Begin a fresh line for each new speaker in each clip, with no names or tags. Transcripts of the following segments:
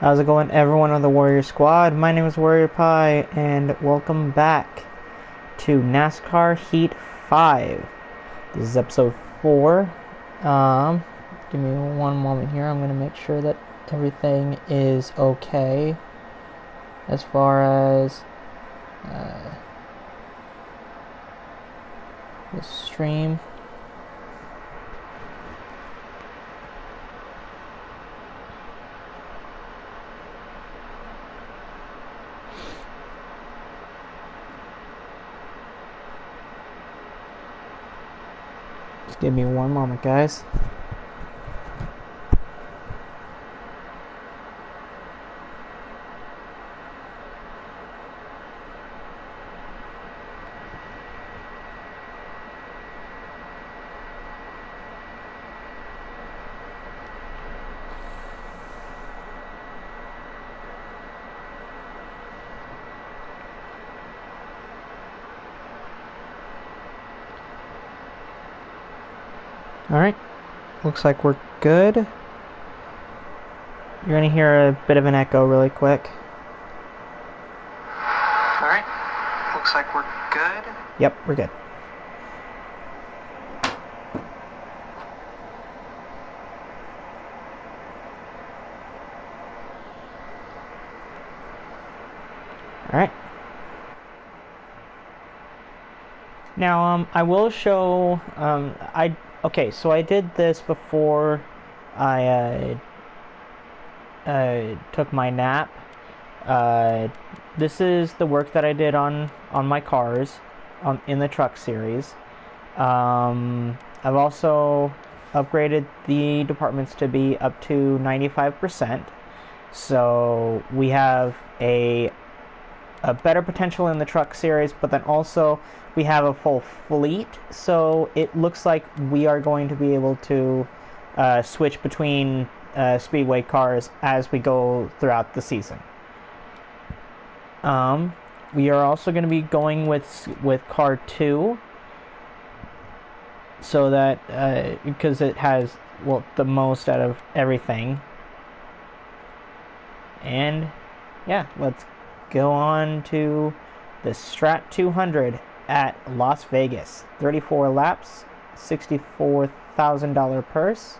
How's it going, everyone on the Warrior Squad? My name is Warrior Pie, and welcome back to NASCAR Heat 5. This is episode 4. Give me one moment here. I'm going to make sure that everything is okay as far as the stream. Just give me one moment, guys. Alright, looks like we're good. You're going to hear a bit of an echo really quick. Alright, looks like we're good. Yep, we're good. Alright. Now, I will show, okay, so I did this before I took my nap. This is the work that I did on my cars in the truck series. I've also upgraded the departments to be up to 95%. So we have a better potential in the truck series, but then also we have a full fleet, so it looks like we are going to be able to switch between speedway cars as we go throughout the season. We are also going to be going with car 2, so that because it has, well, the most out of everything. And yeah, let's go on to the Strat 200 at Las Vegas. 34 laps, $64,000 purse.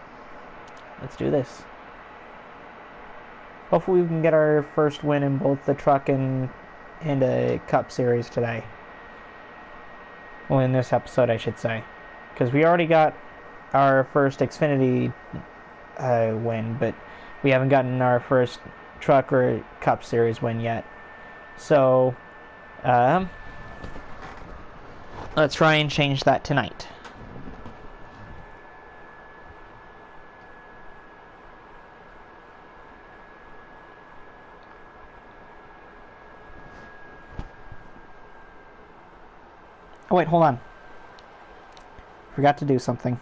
Let's do this. Hopefully we can get our first win in both the truck and a Cup Series today. Well, in this episode, I should say. Because we already got our first Xfinity win, but we haven't gotten our first truck or Cup Series win yet. So, let's try and change that tonight. Oh wait, hold on. Forgot to do something.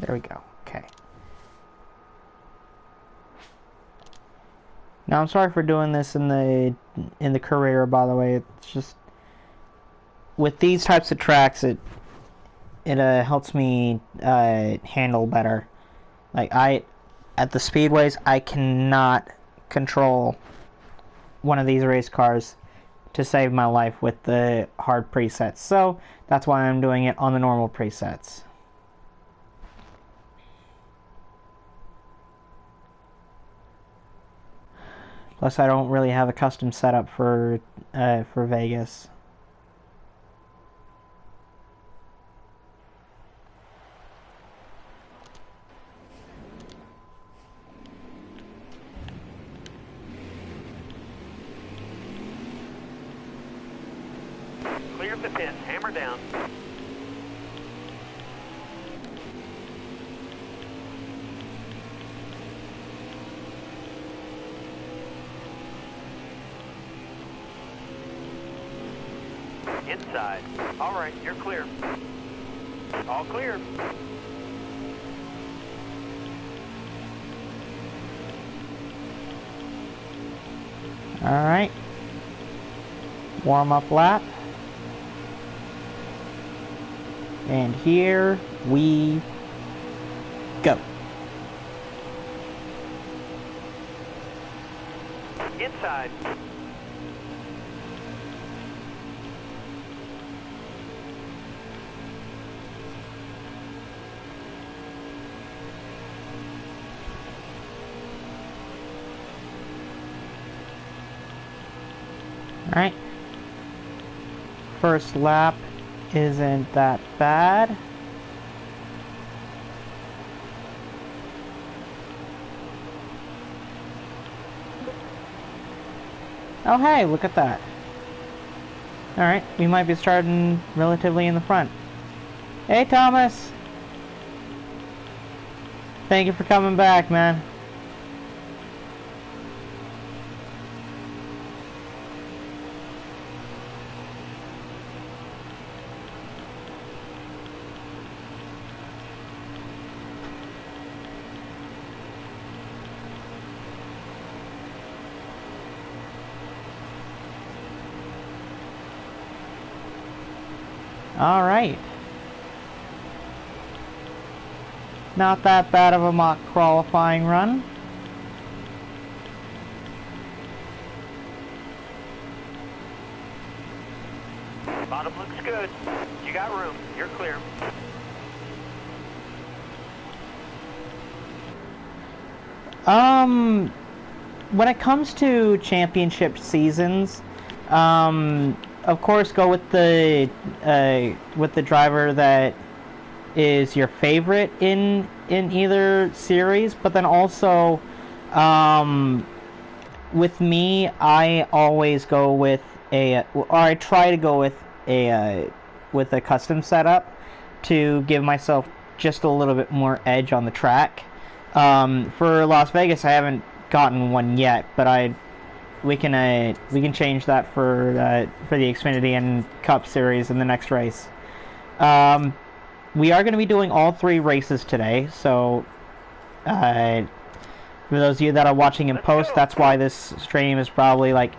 There we go. Okay. Now I'm sorry for doing this in the career, by the way. It's just with these types of tracks, it helps me handle better. Like at the speedways, I cannot control one of these race cars to save my life with the hard presets. So that's why I'm doing it on the normal presets. Plus, I don't really have a custom setup for Vegas.
Clear the pit, hammer down. Inside. All right, you're clear. All clear.
All right. Warm-up lap. And here we go.
Inside.
All right. First lap isn't that bad. Oh hey, look at that. Alright, we might be starting relatively in the front. Hey Thomas! Thank you for coming back, man. Alright. Not that bad of a mock qualifying run.
Bottom looks good. You got room. You're clear.
When it comes to championship seasons, of course, go with the driver that is your favorite in either series. But then also, with me, I always go with or I try to go with a custom setup to give myself just a little bit more edge on the track. For Las Vegas, I haven't gotten one yet, but we can change that for the Xfinity and Cup Series in the next race. We are going to be doing all 3 races today, so for those of you that are watching in post, that's why this stream is probably like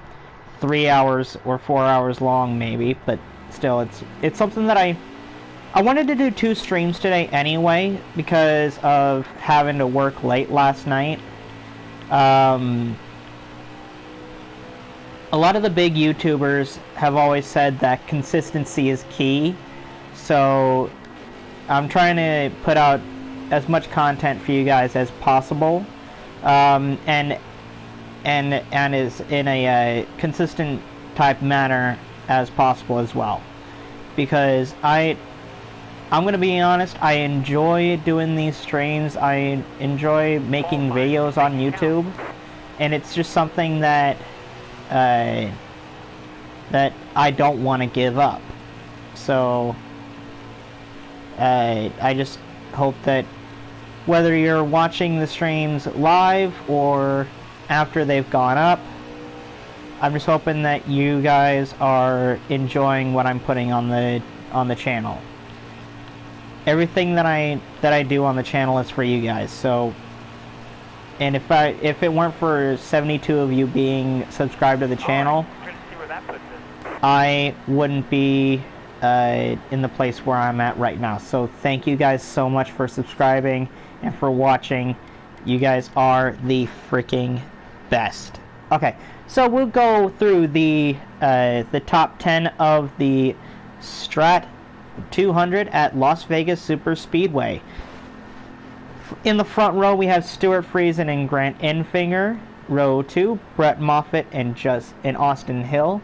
3 hours or 4 hours long, maybe. But still, it's something that I wanted to do 2 streams today anyway because of having to work late last night. A lot of the big YouTubers have always said that consistency is key, so I'm trying to put out as much content for you guys as possible, and is in a consistent type manner as possible as well. Because I'm gonna be honest, I enjoy doing these streams. I enjoy making videos on YouTube, and it's just something that I don't want to give up. So I just hope that whether you're watching the streams live or after they've gone up, I'm just hoping that you guys are enjoying what I'm putting on the channel. Everything that I do on the channel is for you guys. So, and if it weren't for 72 of you being subscribed to the channel, I wouldn't be in the place where I'm at right now. So thank you guys so much for subscribing and for watching. You guys are the freaking best. Okay, so we'll go through the top 10 of the Strat 200 at Las Vegas Super Speedway. In the front row, we have Stuart Friesen and Grant Enfinger. Row 2, Brett Moffitt and Austin Hill.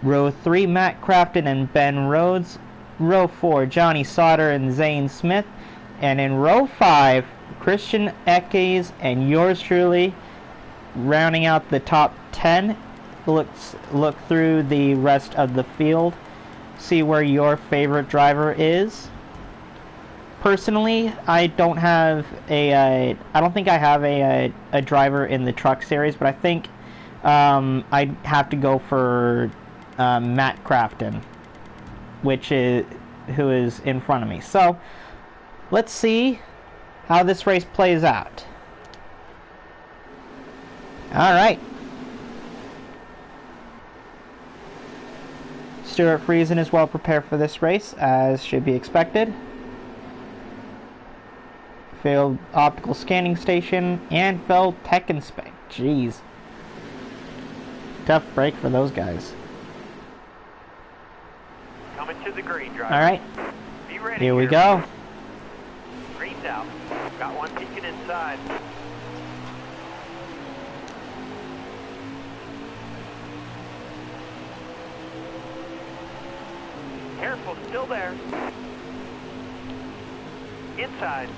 Row 3, Matt Crafton and Ben Rhodes. Row 4, Johnny Sauter and Zane Smith. And in row 5, Christian Eckes and yours truly, rounding out the top 10. Look through the rest of the field, see where your favorite driver is. Personally, I don't think I have a driver in the truck series, but I think I'd have to go for Matt Crafton. who is in front of me. So let's see how this race plays out. All right. Stuart Friesen is well prepared for this race, as should be expected. Failed optical scanning station and failed tech inspect. Jeez. Tough break for those guys.
Coming to the green, driver.
All right.
Be ready.
Here we go.
Green's out. Got one peeking inside. Careful, still there. Inside.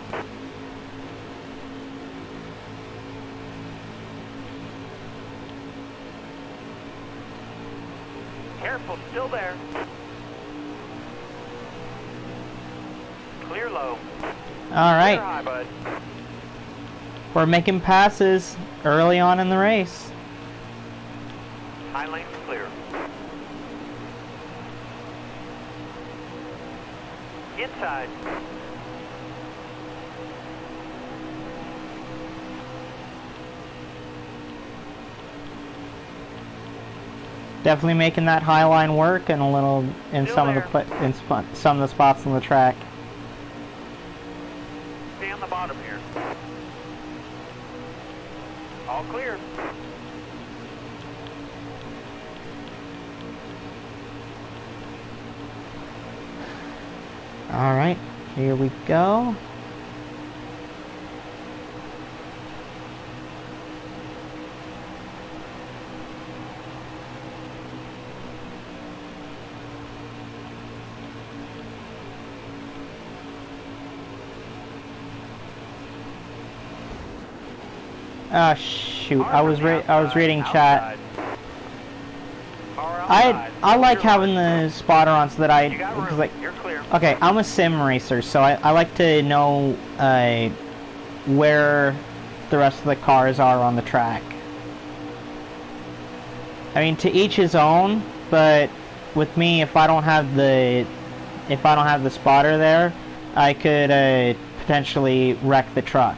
Careful, still there. Clear low.
All right.
Clear high, bud.
We're making passes early on in the race.
High lane's clear. Inside.
Definitely making that high line work and a little in
Still
some
there.
of the some of the spots on the track.
Stay on the bottom here. All clear.
All right, here we go. Ah, shoot! I was reading chat. I like having the spotter on so that because like,
You're clear.
okay, I'm a sim racer, so I like to know where the rest of the cars are on the track. I mean, to each his own, but with me, if I don't have the spotter there, I could potentially wreck the truck.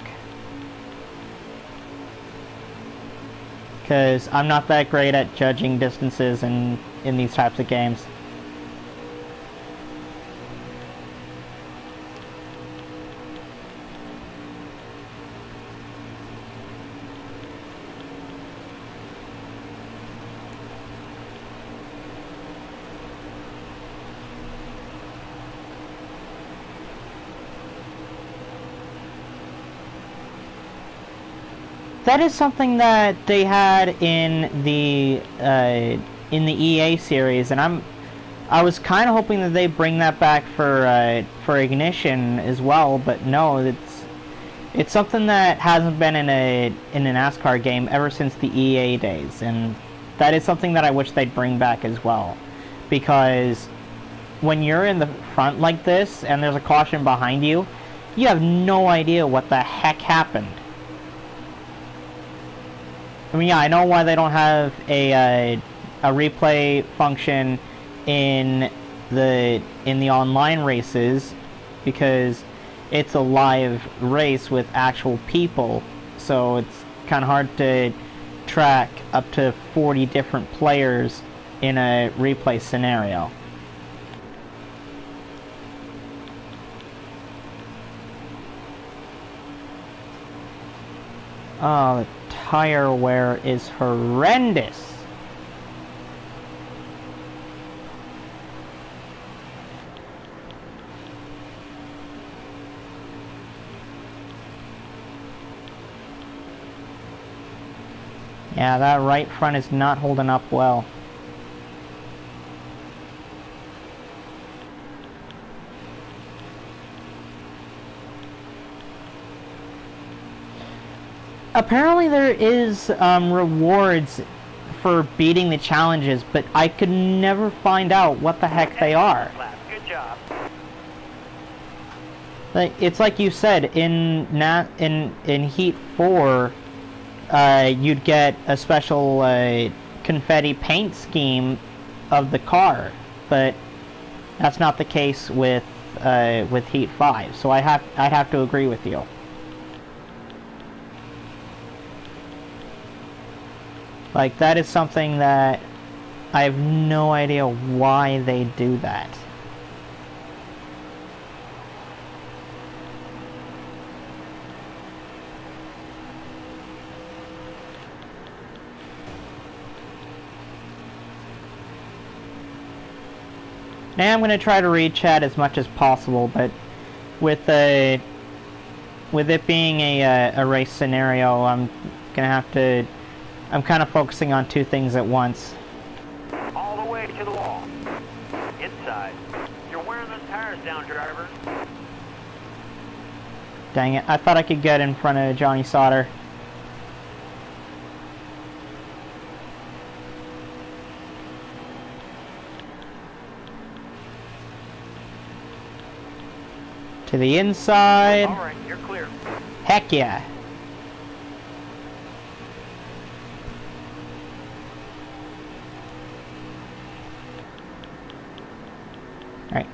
Because I'm not that great at judging distances in these types of games. That is something that they had in the EA series, and I was kind of hoping that they bring that back for Ignition as well, but no, it's something that hasn't been in a NASCAR game ever since the EA days, and that is something that I wish they'd bring back as well, because when you're in the front like this and there's a caution behind you, you have no idea what the heck happened. I mean, yeah, I know why they don't have a replay function in the online races, because it's a live race with actual people, so it's kind of hard to track up to 40 different players in a replay scenario. Oh, the tire wear is horrendous. Yeah, that right front is not holding up well. Apparently there is rewards for beating the challenges, but I could never find out what the heck they are.
Good job.
Like, it's like you said, in Heat 4, you'd get a special confetti paint scheme of the car, but That's not the case with Heat 5, so I'd have to agree with you. Like, that is something that I have no idea why they do that. Now I'm going to try to read chat as much as possible, but with it being a race scenario, I'm going to have to... I'm kind of focusing on two things at once.
All the way to the wall. Inside. You're wearing those tires down, driver.
Dang it, I thought I could get in front of Johnny Sauter. To the inside.
Alright, you're clear.
Heck yeah. Alright,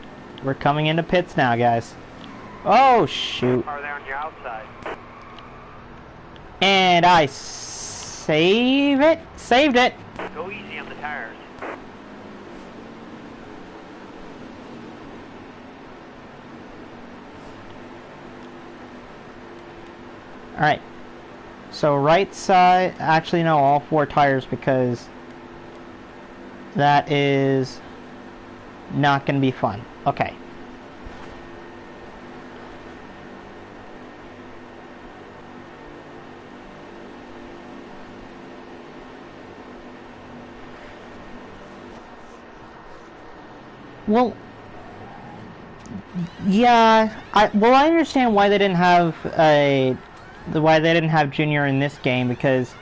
we're coming into pits now, guys. Oh, shoot.
Are they on your outside?
And I saved it.
Go easy on the tires.
Alright. So right side, actually no, all four tires, because that is not going to be fun. Okay. Well, yeah, I understand why they didn't have Junior in this game, because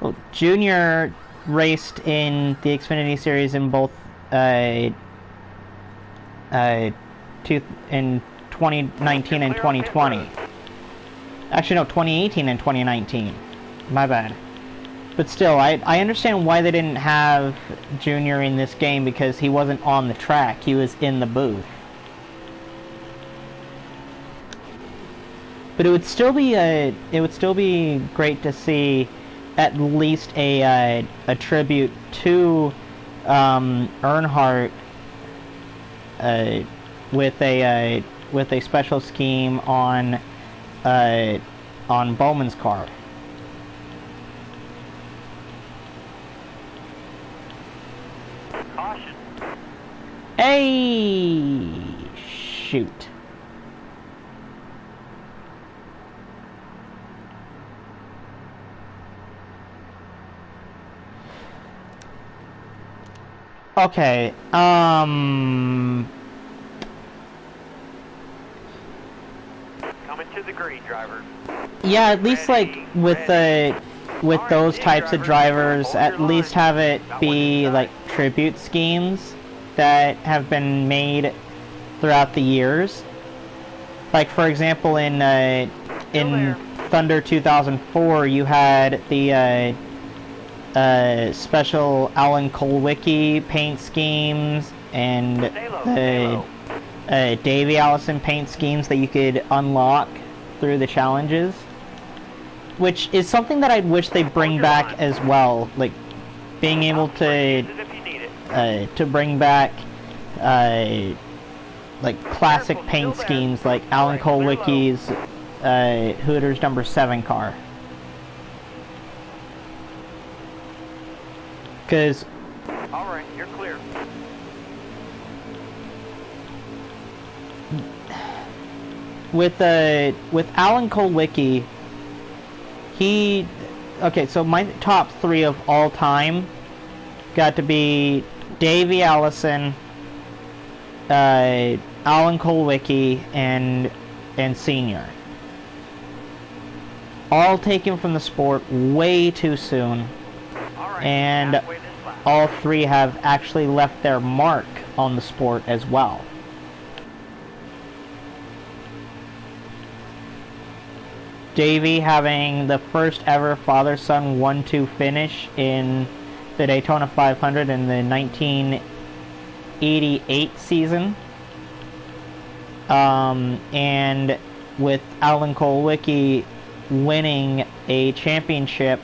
well, Junior raced in the Xfinity Series in both in 2019 and 2020. Actually, no, 2018 and 2019. My bad. But still, I understand why they didn't have Junior in this game, because he wasn't on the track. He was in the booth. But it would still be great to see at least a tribute to Earnhardt with a special scheme on Bowman's car.
Caution.
Hey, shoot. Okay,
Coming to the green, driver.
yeah, at least like with those types of drivers, at least have it be like tribute schemes that have been made throughout the years. Like for example, in Thunder 2004, you had the special Alan Kulwicki paint schemes and the Davey Allison paint schemes that you could unlock through the challenges, which is something that I wish they bring back as well, like being able to bring back like classic paint schemes like Alan Kulwicki's Hooters number 7 car. Because
alright, you're clear.
with Alan Kulwicki, okay, so my top 3 of all time got to be Davey Allison, Alan Kulwicki, and Senior. All taken from the sport way too soon. And all 3 have actually left their mark on the sport as well. Davey having the first ever father-son 1-2 finish in the Daytona 500 in the 88 season. And with Alan Kulwicki winning a championship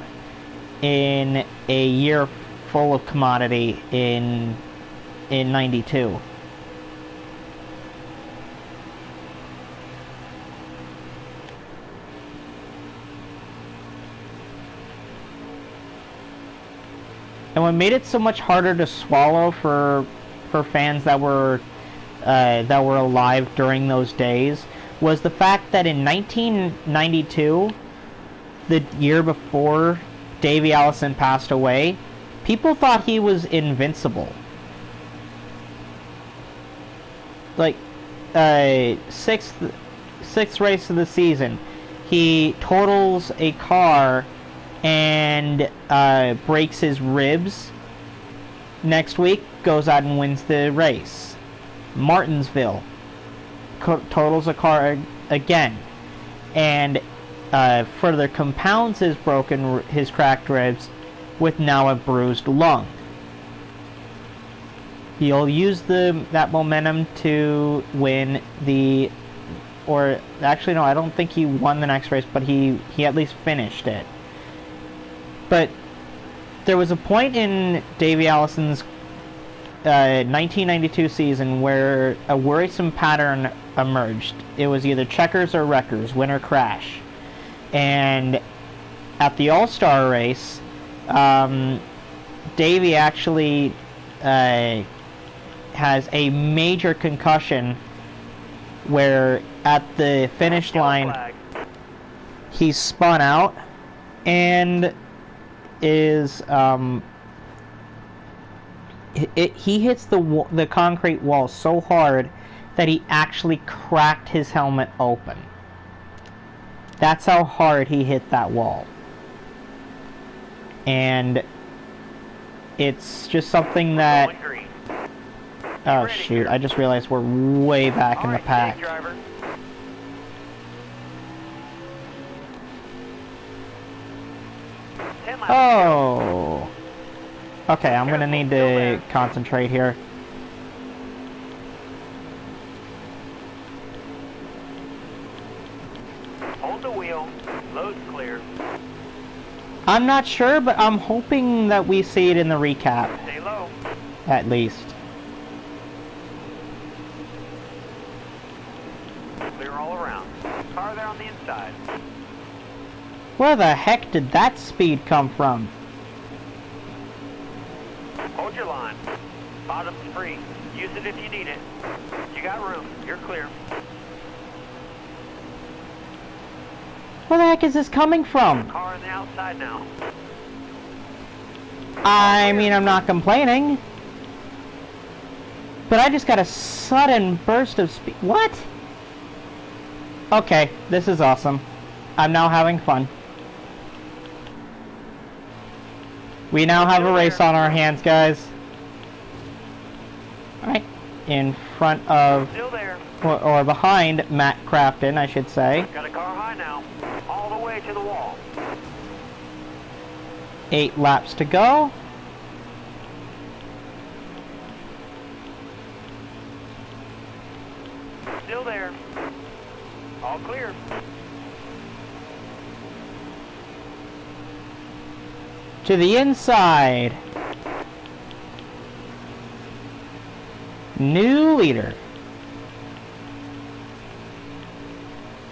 in a year full of commodity in 92. And what made it so much harder to swallow for fans that were alive during those days was the fact that in 1992, the year before Davey Allison passed away, people thought he was invincible. Like, sixth race of the season, he totals a car and breaks his ribs. Next week, goes out and wins the race. Martinsville, totals a car again, and further compounds his cracked ribs with now a bruised lung. He'll use that momentum to win or actually no, I don't think he won the next race, but he at least finished it. But there was a point in Davey Allison's 1992 season where a worrisome pattern emerged. It was either checkers or wreckers, win or crash. And at the All-Star race, Davey actually has a major concussion where at the finish line he spun out and is he hits the concrete wall so hard that he actually cracked his helmet open. That's how hard he hit that wall. And it's just something that... Oh shoot, I just realized we're way back in the pack. Oh! Okay, I'm gonna need to concentrate here.
Hold the wheel. Load's clear.
I'm not sure, but I'm hoping that we see it in the recap.
Stay low.
At least.
Clear all around. Car there on the inside.
Where the heck did that speed come from?
Hold your line. Bottom's free. Use it if you need it. You got room. You're clear.
Where the heck is this coming from?
Car on the outside now.
I mean, I'm not complaining. But I just got a sudden burst of speed. What? Okay, this is awesome. I'm now having fun. We now have a race on our hands, guys. Alright, in front of,
Still there.
or behind Matt Crafton, I should say.
Got a car high now. All the way to the wall.
8 laps to go.
Still there. All clear.
To the inside. New leader.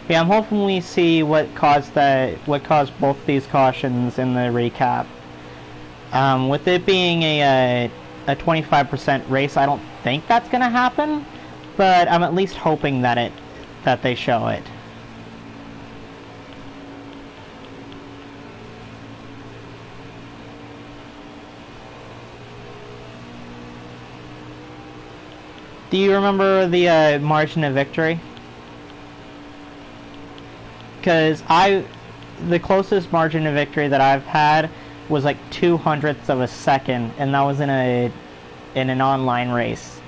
Yeah, I'm hoping we see what caused both these cautions in the recap. With it being a 25% race, I don't think that's gonna happen, but I'm at least hoping that they show it. Do you remember the margin of victory? Because the closest margin of victory that I've had was like 0.02 of a second, and that was in an online race.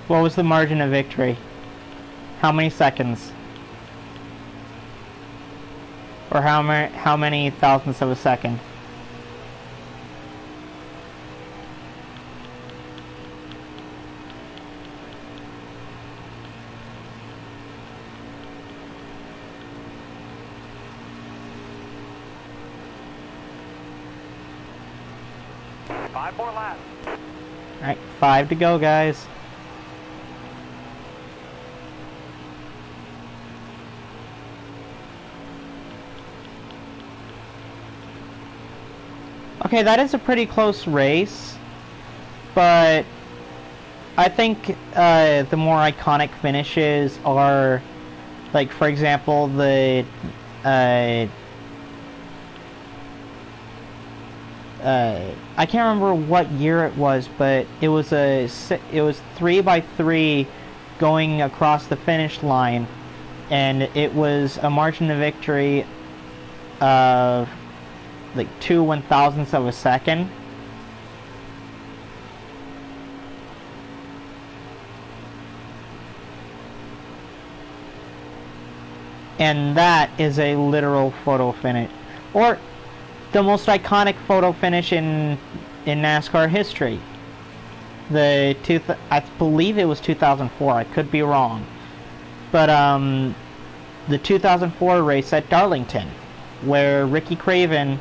What was the margin of victory? How many seconds? Or how many thousandths of a second?
Five more laps.
Alright, 5 to go, guys. Okay, that is a pretty close race, but I think the more iconic finishes are, like, for example, the I can't remember what year it was, but it was 3x3 going across the finish line, and it was a margin of victory of like 2 1,000ths of a second. And that is a literal photo finish, or the most iconic photo finish in NASCAR history. I believe it was 2004. I could be wrong, but the 2004 race at Darlington, where Ricky Craven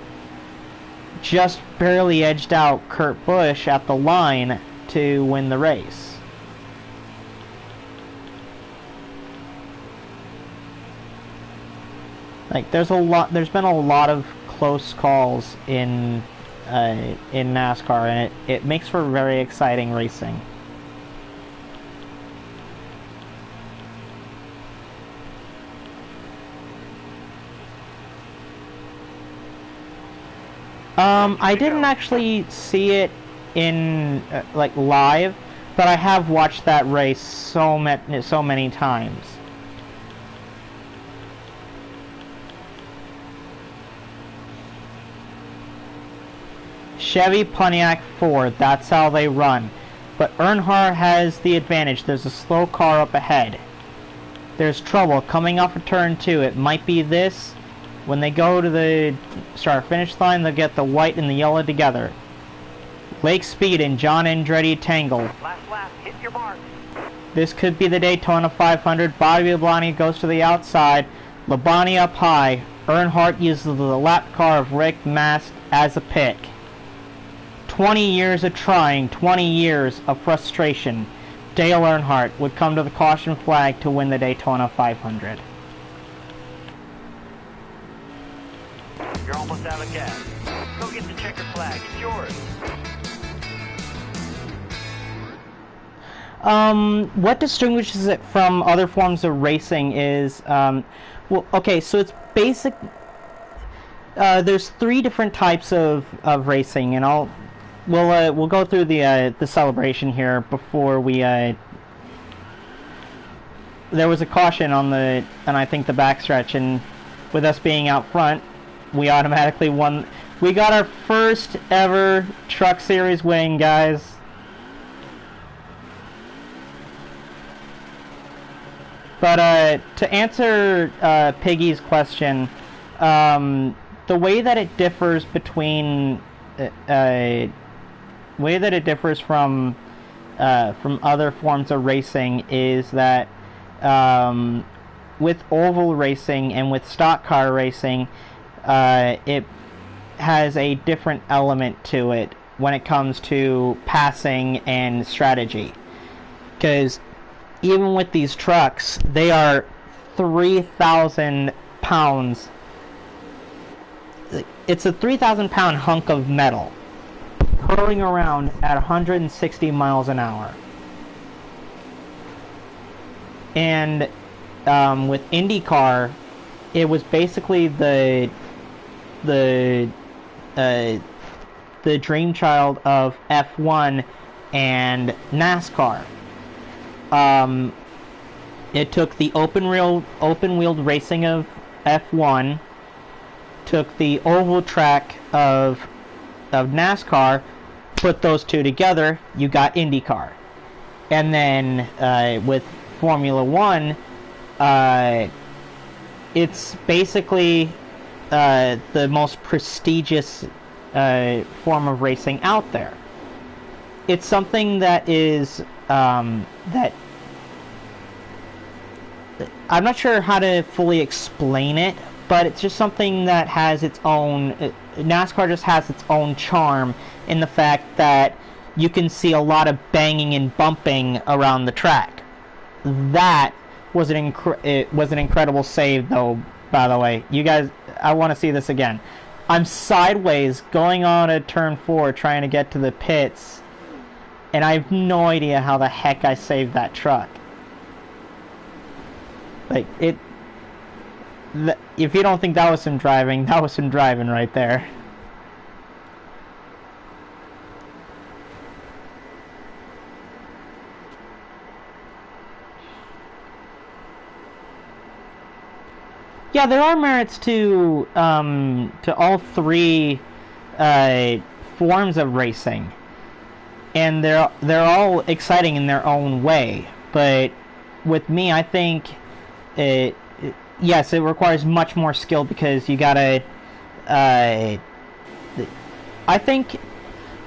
just barely edged out Kurt Busch at the line to win the race. Like, there's been a lot of close calls in NASCAR, and it makes for very exciting racing. I didn't actually see it in like live, but I have watched that race so many times. Chevy, Pontiac, Ford, that's how they run. But Earnhardt has the advantage. There's a slow car up ahead. There's trouble coming off of turn 2. It might be this. When they go to the start-finish line, they'll get the white and the yellow together. Lake Speed and John Andretti tangle.
Last lap, hit your mark.
This could be the Daytona 500. Bobby Labonte goes to the outside. Labonte up high. Earnhardt uses the lap car of Rick Mast as a pick. 20 years of trying, 20 years of frustration. Dale Earnhardt would come to the caution flag to win the Daytona 500.
You're almost out of gas. Go get the checkered flag. It's yours.
What distinguishes it from other forms of racing is, well, okay, so it's basic. There's 3 different types of racing, and we'll go through the celebration here before we. There was a caution on I think the backstretch, and with us being out front, we automatically won. We got our first ever Truck Series win, guys. But to answer Piggy's question, the way that it differs from other forms of racing is that with oval racing and with stock car racing, it has a different element to it when it comes to passing and strategy. Because even with these trucks, they are 3,000 pounds. It's a 3,000-pound hunk of metal hurling around at 160 miles an hour. And with IndyCar, it was basically the dream child of F1 and NASCAR. It took the open-wheeled racing of F1, took the oval track of NASCAR, put those two together, you got IndyCar. And then with Formula One, it's basically the most prestigious form of racing out there. It's something that is that I'm not sure how to fully explain it, but it's just something that has its own. NASCAR just has its own charm in the fact that you can see a lot of banging and bumping around the track. That was it was an incredible save, though. By the way, you guys, I want to see this again. I'm sideways going on a turn 4, trying to get to the pits, and I have no idea how the heck I saved that truck. Like, if you don't think that was some driving, that was some driving right there. Yeah, there are merits to all three forms of racing, and they're all exciting in their own way. But with me, I think yes, it requires much more skill because you gotta. I think.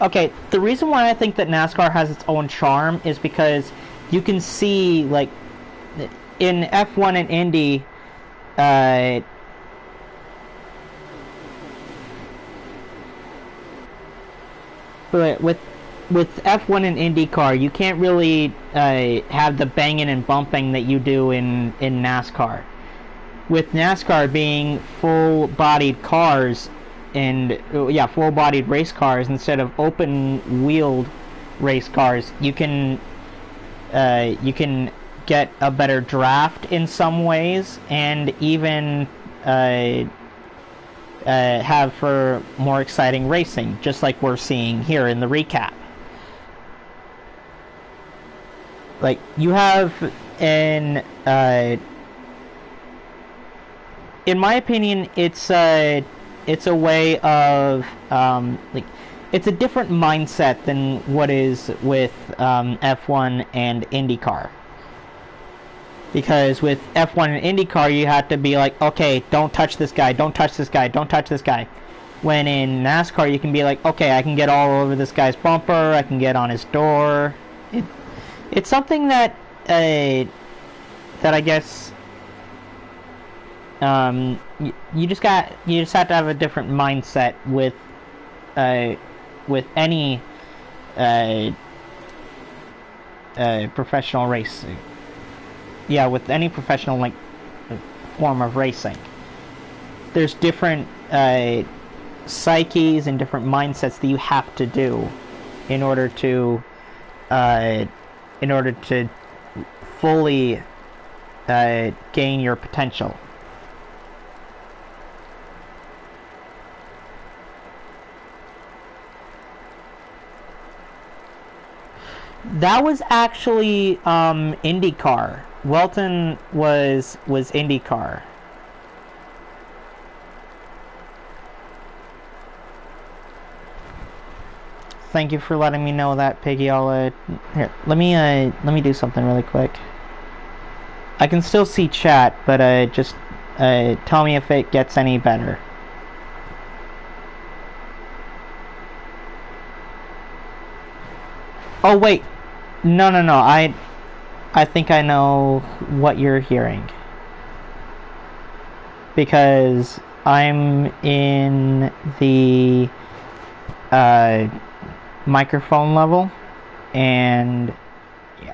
Okay, the reason why I think that NASCAR has its own charm is because you can see, like, in F1 and Indy. But with F1 and IndyCar, you can't really have the banging and bumping that you do in NASCAR. With NASCAR being full-bodied cars and full-bodied race cars instead of open-wheeled race cars, you can get a better draft in some ways, and even have for more exciting racing, just like we're seeing here in the recap. Like, you have in my opinion, it's a way of like, it's a different mindset than what is with F1 and IndyCar. Because with F1 and IndyCar, you have to be like, okay, don't touch this guy, don't touch this guy, don't touch this guy. When in NASCAR, you can be like, okay, I can get all over this guy's bumper, I can get on his door. It's something that I guess you just have to have a different mindset with any professional racing. Yeah, with any professional, like, form of racing. There's different psyches and different mindsets that you have to do in order to fully gain your potential. That was actually IndyCar. Welton was IndyCar. Thank you for letting me know that, Piggy. I'll here. Let me do something really quick. I can still see chat, but just tell me if it gets any better. Oh wait, no. I think I know what you're hearing. Because I'm in the microphone level, and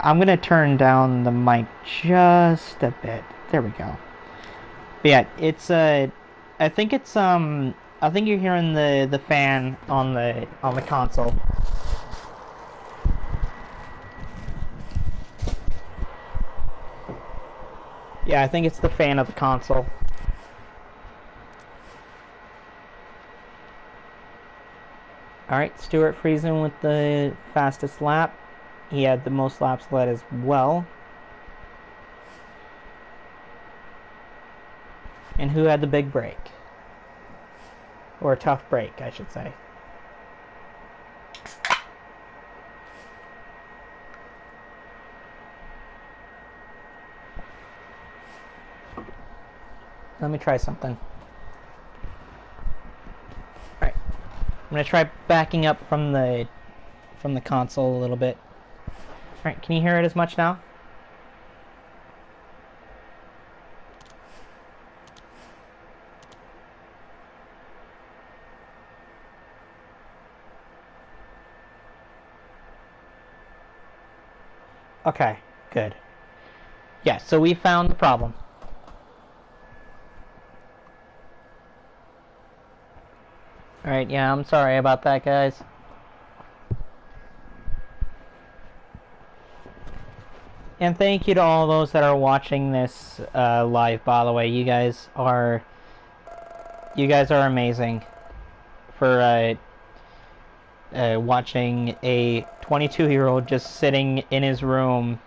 I'm gonna turn down the mic just a bit. There we go. But yeah, it's I think you're hearing the fan on the console. Yeah, I think it's the fan of the console. Alright, Stuart Friesen with the fastest lap. He had the most laps led as well. And who had the big break? Or a tough break, I should say. Let me try something. gonna try backing up from the console a little bit. All right, can you hear it as much now? Okay, good. Yeah, so we found the problem. Alright, yeah, I'm sorry about that, guys. And thank you to all those that are watching this live, by the way. You guys are amazing for watching a 22-year-old just sitting in his room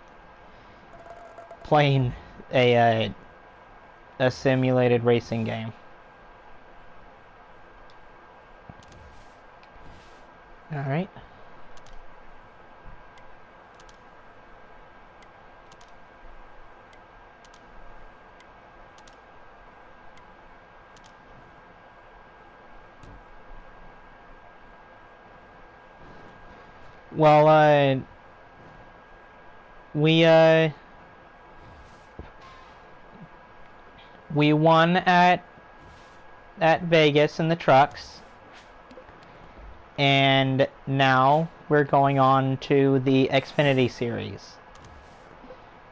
playing a simulated racing game. Alright. Well, we won at Vegas in the trucks, and now we're going on to the Xfinity Series.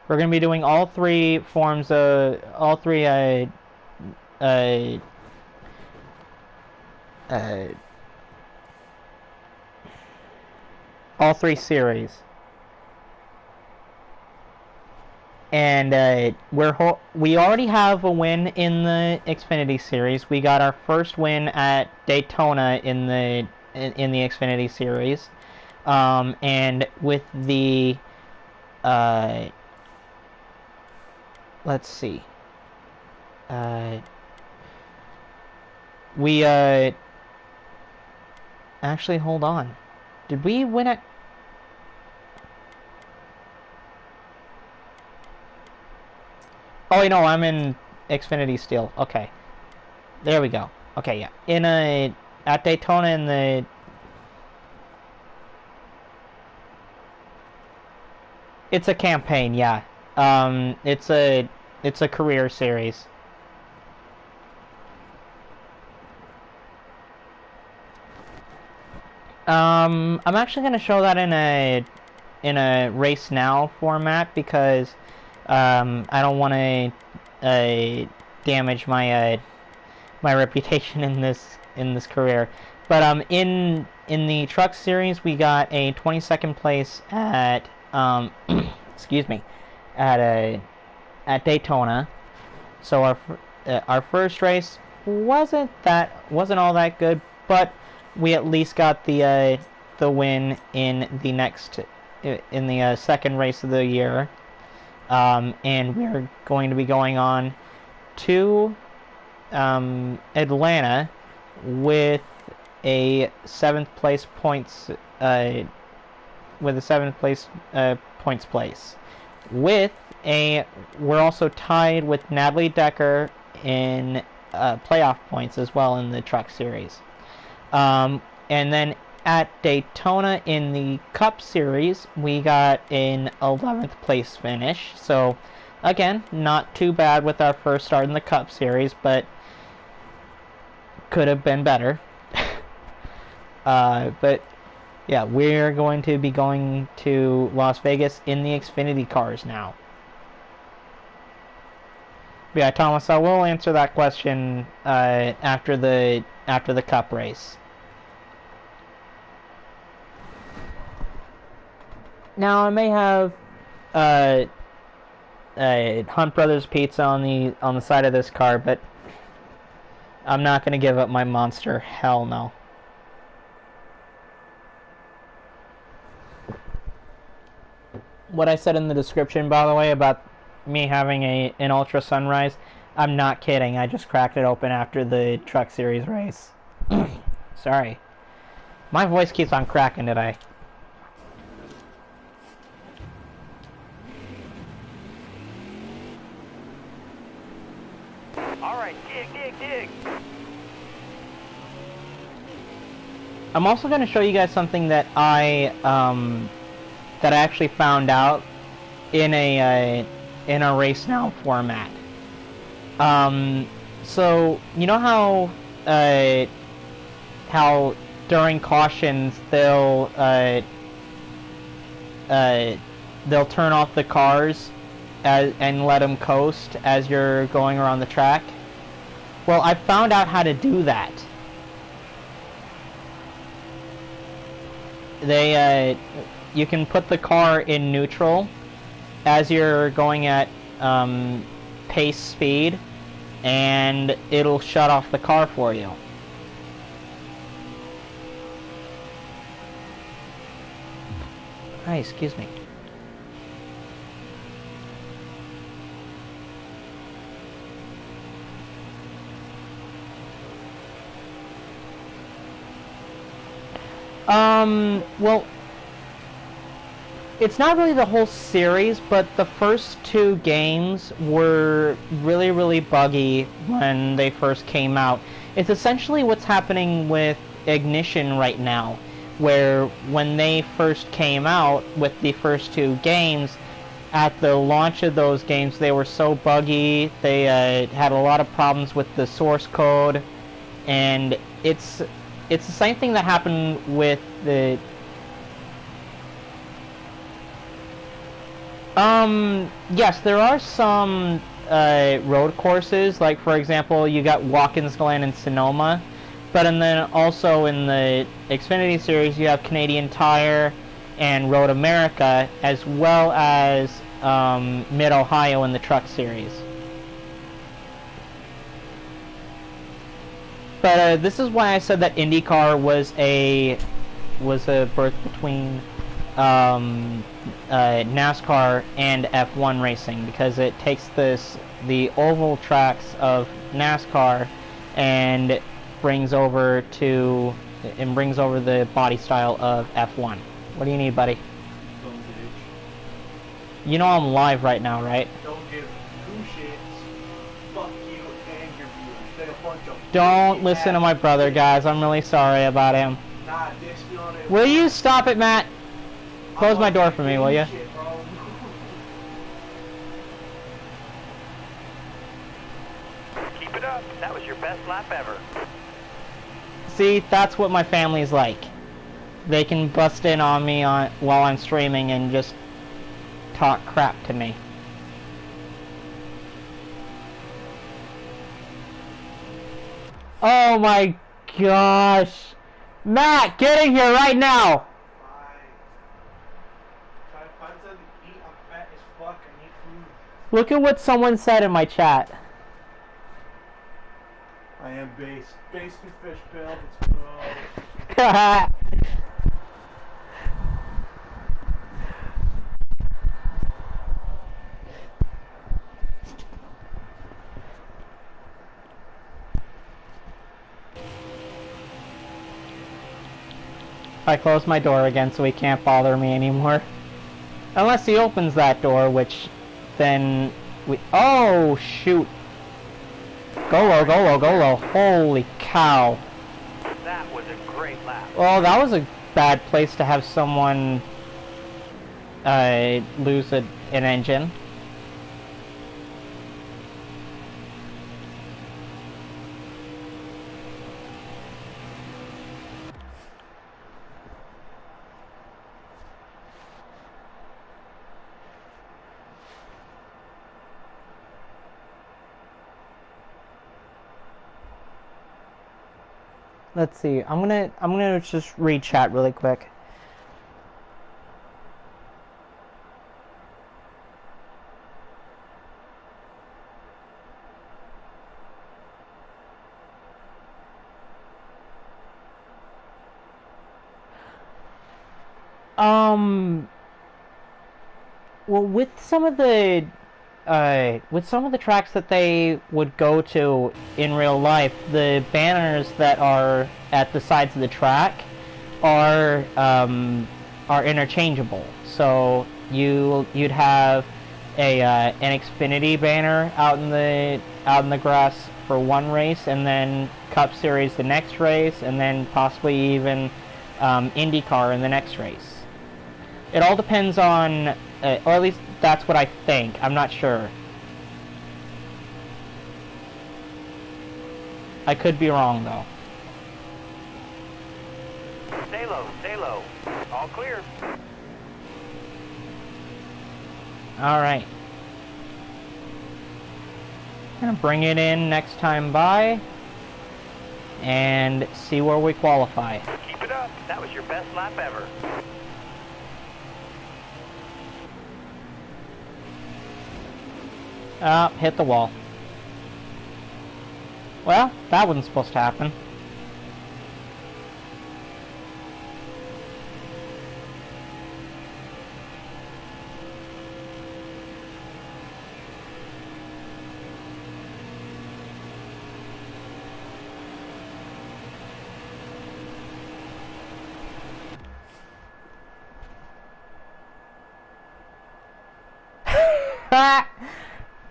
We're going to be doing all three forms of all three series. And we already have a win in the Xfinity Series. We got our first win at Daytona in the Xfinity Series, and with the let's see, we actually, hold on, did we win at? Oh, no, I'm in Xfinity still. Okay. There we go. Okay, yeah. At Daytona in the... It's a campaign, yeah. It's a career series. I'm actually going to show that in a race now format because I don't want to damage my my reputation in this career. But in the truck series, we got a 22nd place at excuse me, at Daytona. So our first race wasn't all that good, but we at least got the win in the second race of the year. And we're going to be going on to Atlanta with a 7th place points points place. We're also tied with Natalie Decker in playoff points as well in the truck series. And then at Daytona in the Cup Series, we got an 11th place finish. So, again, not too bad with our first start in the Cup Series, but could have been better. But, yeah, we're going to be going to Las Vegas in the Xfinity cars now. But yeah, Thomas, I will answer that question after the Cup race. Now I may have Hunt Brothers Pizza on the side of this car, but I'm not gonna give up my monster. Hell no. What I said in the description, by the way, about me having an Ultra Sunrise, I'm not kidding. I just cracked it open after the Truck Series race. Sorry. My voice keeps on cracking today.
All right, dig.
I'm also going to show you guys something that I actually found out in a Race Now format. So you know how during cautions they'll turn off the cars and let them coast as you're going around the track. Well, I found out how to do that. You can put the car in neutral as you're going at pace speed, and it'll shut off the car for you. Hi, excuse me. Well, it's not really the whole series, but the first two games were really, really buggy when they first came out. It's essentially what's happening with Ignition right now, where when they first came out with the first two games, at the launch of those games, they were so buggy. They had a lot of problems with the source code, and it's the same thing that happened with the... Yes, there are some road courses, like for example, you got Watkins Glen and Sonoma, but and then also in the Xfinity series, you have Canadian Tire and Road America, as well as Mid-Ohio in the Truck Series. But this is why I said that IndyCar was a birth between NASCAR and F1 racing, because it takes the oval tracks of NASCAR and brings over the body style of F1. What do you need, buddy?
Don't bitch.
You know I'm live right now, right?
Don't give two shits. Fuck you and your viewers. They a bunch of
Don't listen to my brother, guys. I'm really sorry about him.
Nah, this on it.
Will you stop it, Matt? Close my door for me, will you?
Shit, bro.
Keep it up. That was your best lap ever.
See, that's what my family's like. They can bust in on me while I'm streaming and just talk crap to me. Oh my gosh. Matt, get in here right now!
Try to find something to eat. I'm fat as fuck. I need food.
Look at what someone said in my chat.
I am based. Based in fish bill. Let's go.
I closed my door again so he can't bother me anymore. Unless he opens that door, which then we... Oh, shoot. Go low, go low, go low. Holy cow.
That was a great lap.
Well, that was a bad place to have someone lose an engine. Let's see. I'm gonna just read chat really quick. Well, with some of the tracks that they would go to in real life, the banners that are at the sides of the track are interchangeable. So you'd have an Xfinity banner out in the grass for one race, and then Cup Series the next race, and then possibly even IndyCar in the next race. It all depends on, or at least that's what I think. I'm not sure. I could be wrong though.
Stay low, stay low. All clear.
Alright. Gonna bring it in next time by and see where we qualify.
Keep it up. That was your best lap ever.
Hit the wall. Well, that wasn't supposed to happen.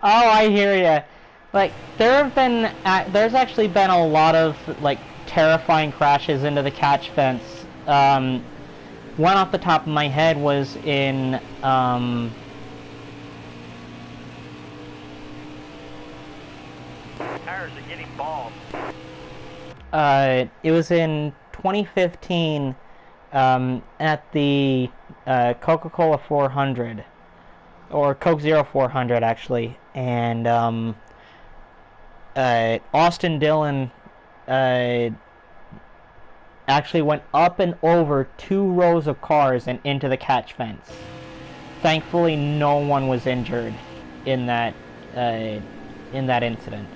Oh, I hear ya. Like, there's actually been a lot of, like, terrifying crashes into the catch fence. One off the top of my head was in,
Tires are getting bald.
it was in 2015, at the, Coca-Cola 400. Or Coke Zero 400, actually. And, Austin Dillon actually went up and over 2 rows of cars and into the catch fence. Thankfully, no one was injured in that incident.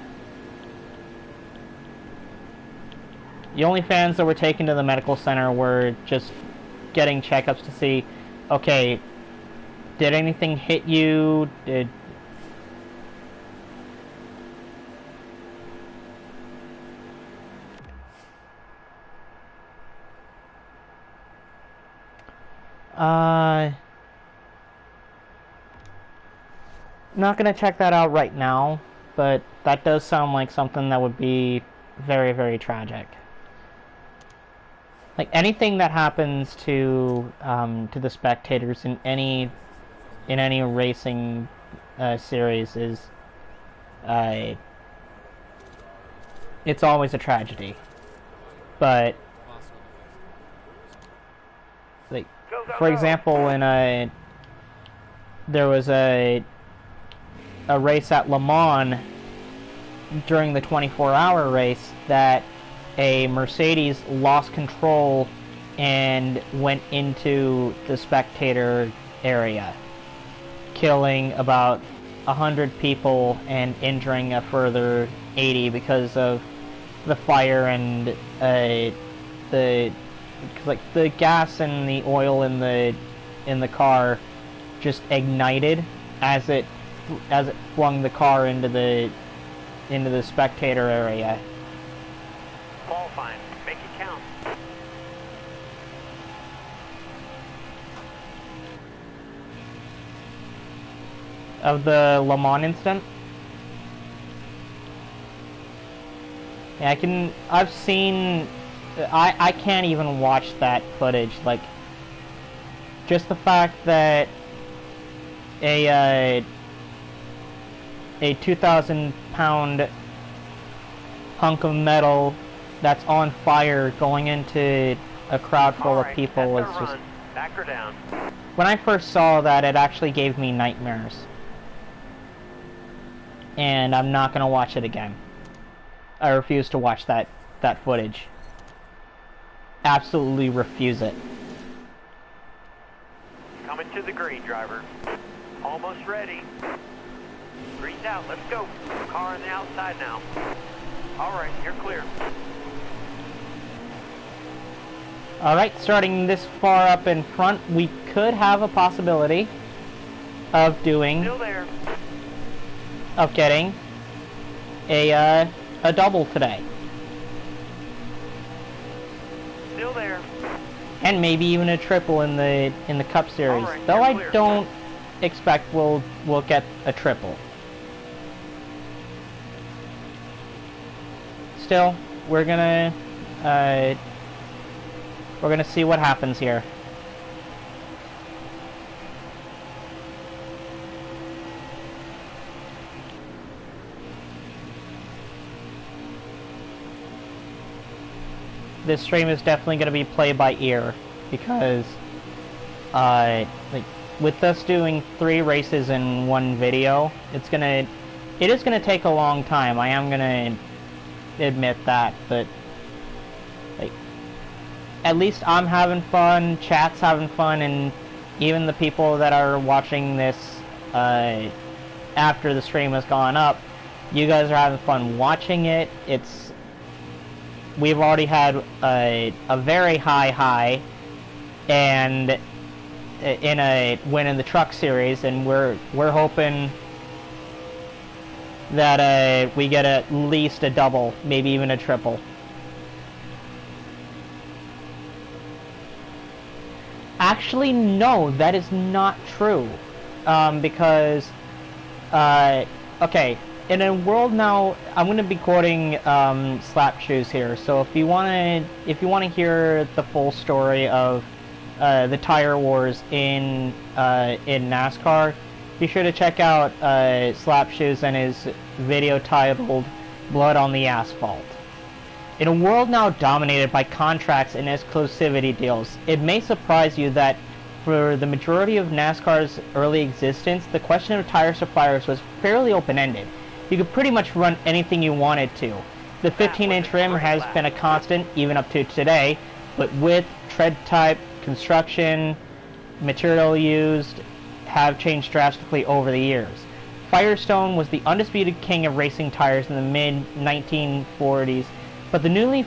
The only fans that were taken to the medical center were just getting checkups to see, okay, did anything hit you? Not gonna check that out right now, but that does sound like something that would be very, very tragic. Like, anything that happens to the spectators in any racing series is it's always a tragedy. But like, for example, when there was a race at Le Mans during the 24-hour race that a Mercedes lost control and went into the spectator area, killing about 100 people and injuring a further 80 because of the fire and the gas and the oil in the car just ignited as it flung the car into the spectator area.
Qualifying. Make it count.
Of the Le Mans incident? Yeah, I can't even watch that footage. Like, just the fact that a 2,000-pound hunk of metal that's on fire going into a crowd full of people was just...
Back her down.
When I first saw that, it actually gave me nightmares. And I'm not gonna watch it again. I refuse to watch that footage. Absolutely refuse it.
Coming to the green, driver. Almost ready. Green's out. Let's go. Car on the outside now. All right, you're clear.
Alright, starting this far up in front, we could have a possibility of
Still there.
getting a double today.
Still there.
And maybe even a triple in the Cup Series.
Alright,
Though
you're
I
clear.
don't expect we'll get a triple. Still, we're gonna We're gonna see what happens here. This stream is definitely going to be played by ear because like with us doing 3 races in one video, it is gonna take a long time. I am gonna admit that, but like at least I'm having fun, chat's having fun, and even the people that are watching this after the stream has gone up, you guys are having fun watching it. We've already had a very high and in a win in the truck series, and we're hoping that we get at least a double, maybe even a triple. Actually, no, that is not true, because okay, in a world now, I'm going to be quoting Slap Shoes here. So if you want to hear the full story of the tire wars in NASCAR, be sure to check out Slap Shoes and his video titled "Blood on the Asphalt." In a world now dominated by contracts and exclusivity deals, it may surprise you that for the majority of NASCAR's early existence, the question of tire suppliers was fairly open-ended. You could pretty much run anything you wanted to. The 15-inch rim has been a constant even up to today, but width, tread type, construction, material used have changed drastically over the years. Firestone was the undisputed king of racing tires in the mid-1940s, but the newly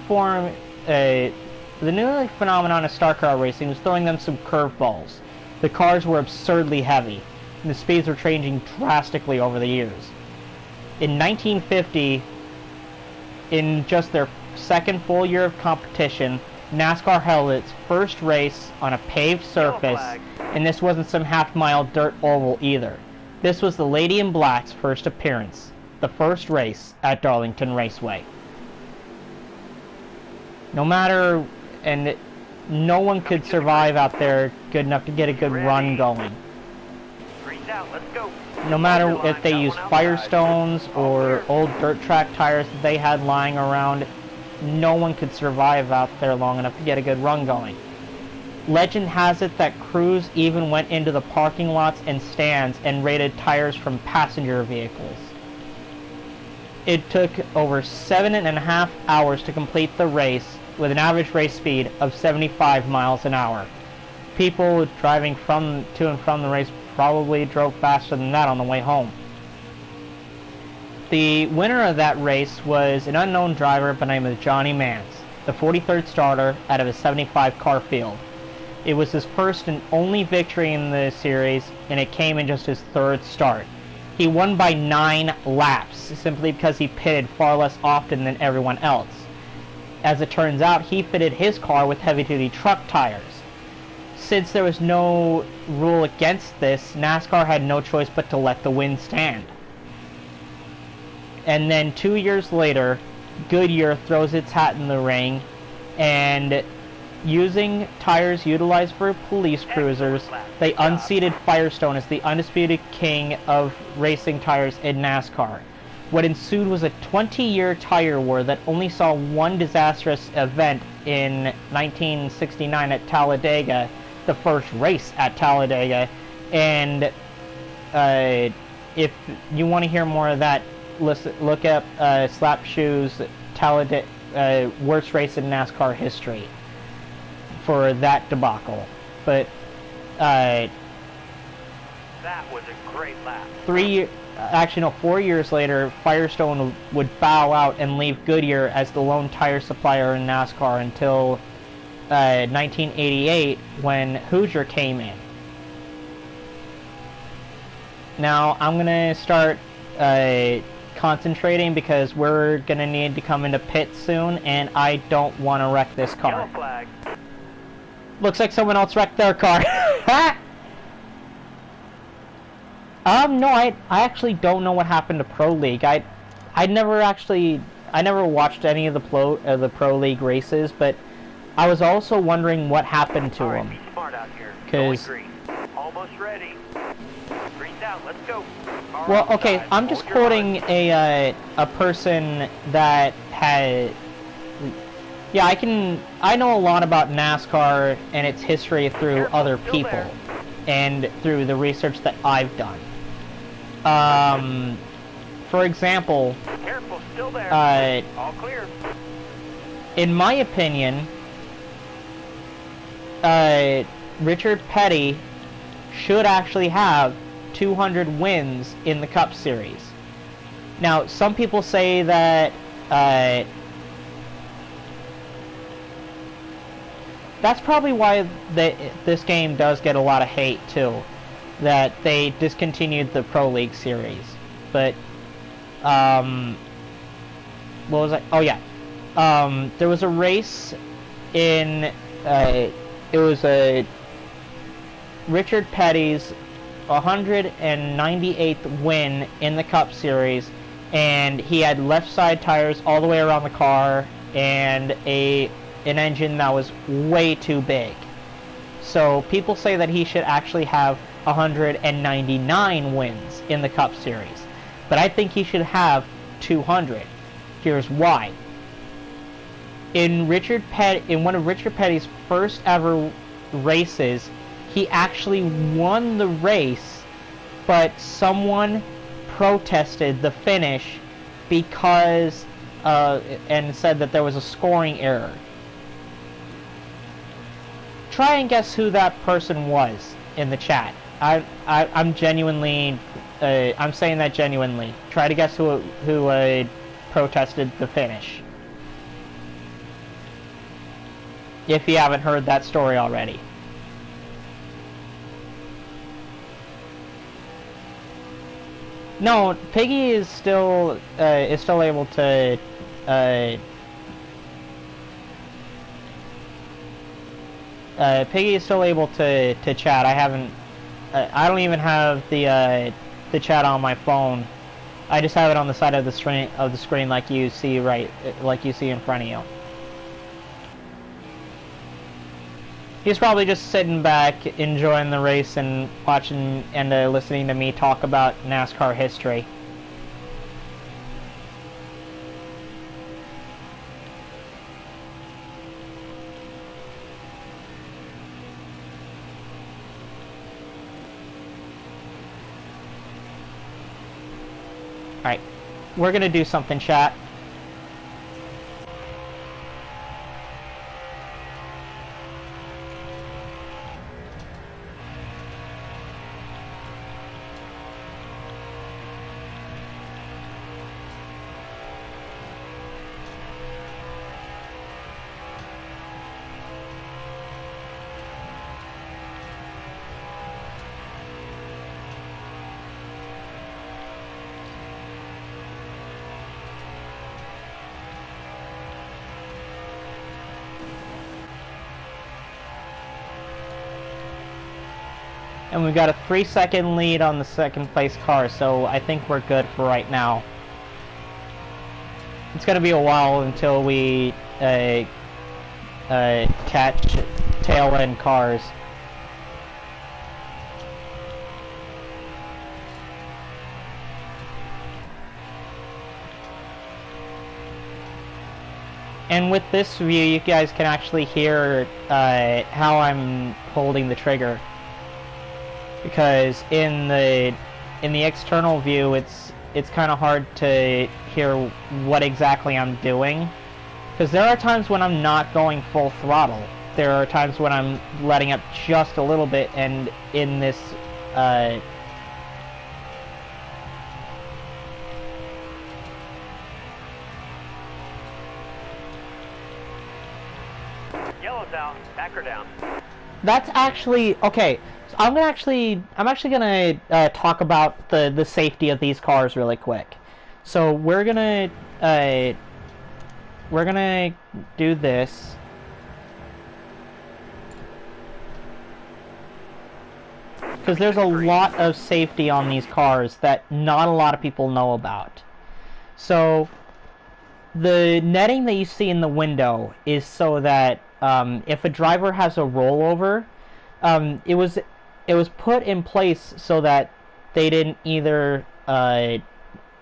phenomenon of star car racing was throwing them some curveballs. The cars were absurdly heavy, and the speeds were changing drastically over the years. In 1950, in just their second full year of competition, NASCAR held its first race on a paved surface, and this wasn't some half-mile dirt oval either. This was the Lady in Black's first appearance, the first race at Darlington Raceway. No one could survive out there good enough to get a good run going. No matter if they used Firestones or old dirt track tires that they had lying around, no one could survive out there long enough to get a good run going. Legend has it that crews even went into the parking lots and stands and rated tires from passenger vehicles. It took over 7.5 hours to complete the race with an average race speed of 75 miles an hour. People driving to and from the race probably drove faster than that on the way home. The winner of that race was an unknown driver by the name of Johnny Mance, the 43rd starter out of a 75 car field. It was his first and only victory in the series, and it came in just his 3rd start. He won by 9 laps, simply because he pitted far less often than everyone else. As it turns out, he fitted his car with heavy-duty truck tires. Since there was no rule against this, NASCAR had no choice but to let the win stand. And then 2 years later, Goodyear throws its hat in the ring, and using tires utilized for police cruisers, they unseated Firestone as the undisputed king of racing tires in NASCAR. What ensued was a 20-year tire war that only saw one disastrous event in 1969 at Talladega, the first race at Talladega, and if you want to hear more of that, look up Slap Shoes Talladega worst race in NASCAR history for that debacle. But
that was a great lap.
4 years later, Firestone would bow out and leave Goodyear as the lone tire supplier in NASCAR until 1988 when Hoosier came in. Now I'm gonna start concentrating because we're gonna need to come into pit soon, and I don't want to wreck this car.
Yellow flag.
Looks like someone else wrecked their car. No, I actually don't know what happened to Pro League. I never watched any of the Pro League races, but I was also wondering what happened to
All right,
him.
be smart out here.
'Cause-
Going green. Almost ready. Green's out. Let's go. Car
Well, okay,
outside.
I'm just
Hold your
quoting a person that had. Yeah, I know a lot about NASCAR and its history through
Careful,
other
still
people,
there.
and through the research that I've done. For example,
Careful, still there. All clear.
in my opinion, Richard Petty should actually have 200 wins in the Cup Series. Now, some people say that that's probably why this game does get a lot of hate too, that they discontinued the Pro League series. But what was I? Oh yeah, there was a race in it was a Richard Petty's 198th win in the Cup Series, and he had left side tires all the way around the car and an engine that was way too big. So people say that he should actually have 199 wins in the Cup Series, but I think he should have 200. Here's why. In one of Richard Petty's first ever races, he actually won the race, but someone protested the finish because and said that there was a scoring error. Try and guess who that person was in the chat. I'm genuinely, I'm saying that genuinely. Try to guess who protested the finish, if you haven't heard that story already. No, Piggy is still able to Piggy is still able to chat. I haven't. I don't even have the chat on my phone. I just have it on the side of the screen like you see in front of you. He's probably just sitting back, enjoying the race and watching and listening to me talk about NASCAR history. Alright, we're gonna do something, chat. And we've got a 3-second lead on the second place car, so I think we're good for right now. It's gonna be a while until we catch tail end cars. And with this view, you guys can actually hear how I'm holding the trigger. Because in the external view, it's kind of hard to hear what exactly I'm doing, because there are times when I'm not going full throttle. There are times when I'm letting up just a little bit, and in this
Yellow's out. Back her down.
that's actually okay. So I'm actually gonna talk about the safety of these cars really quick. So we're gonna do this. Because there's a lot of safety on these cars that not a lot of people know about. So the netting that you see in the window is so that if a driver has a rollover, it was put in place so that they didn't either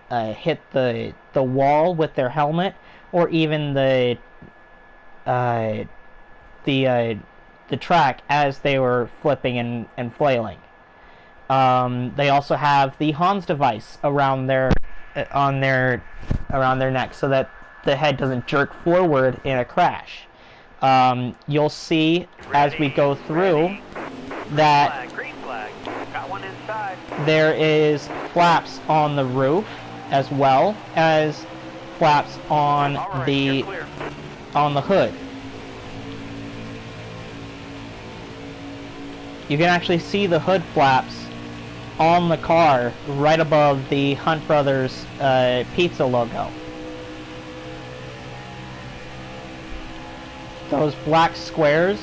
hit the wall with their helmet, or even the track as they were flipping and flailing. They also have the Hans device around their neck, so that the head doesn't jerk forward in a crash. You'll see as we go through that
Green flag. Got one inside.
there is flaps on the roof, as well as flaps on
All right,
the
you're clear.
hood. You can actually see the hood flaps on the car right above the Hunt Brothers pizza logo. Those black squares,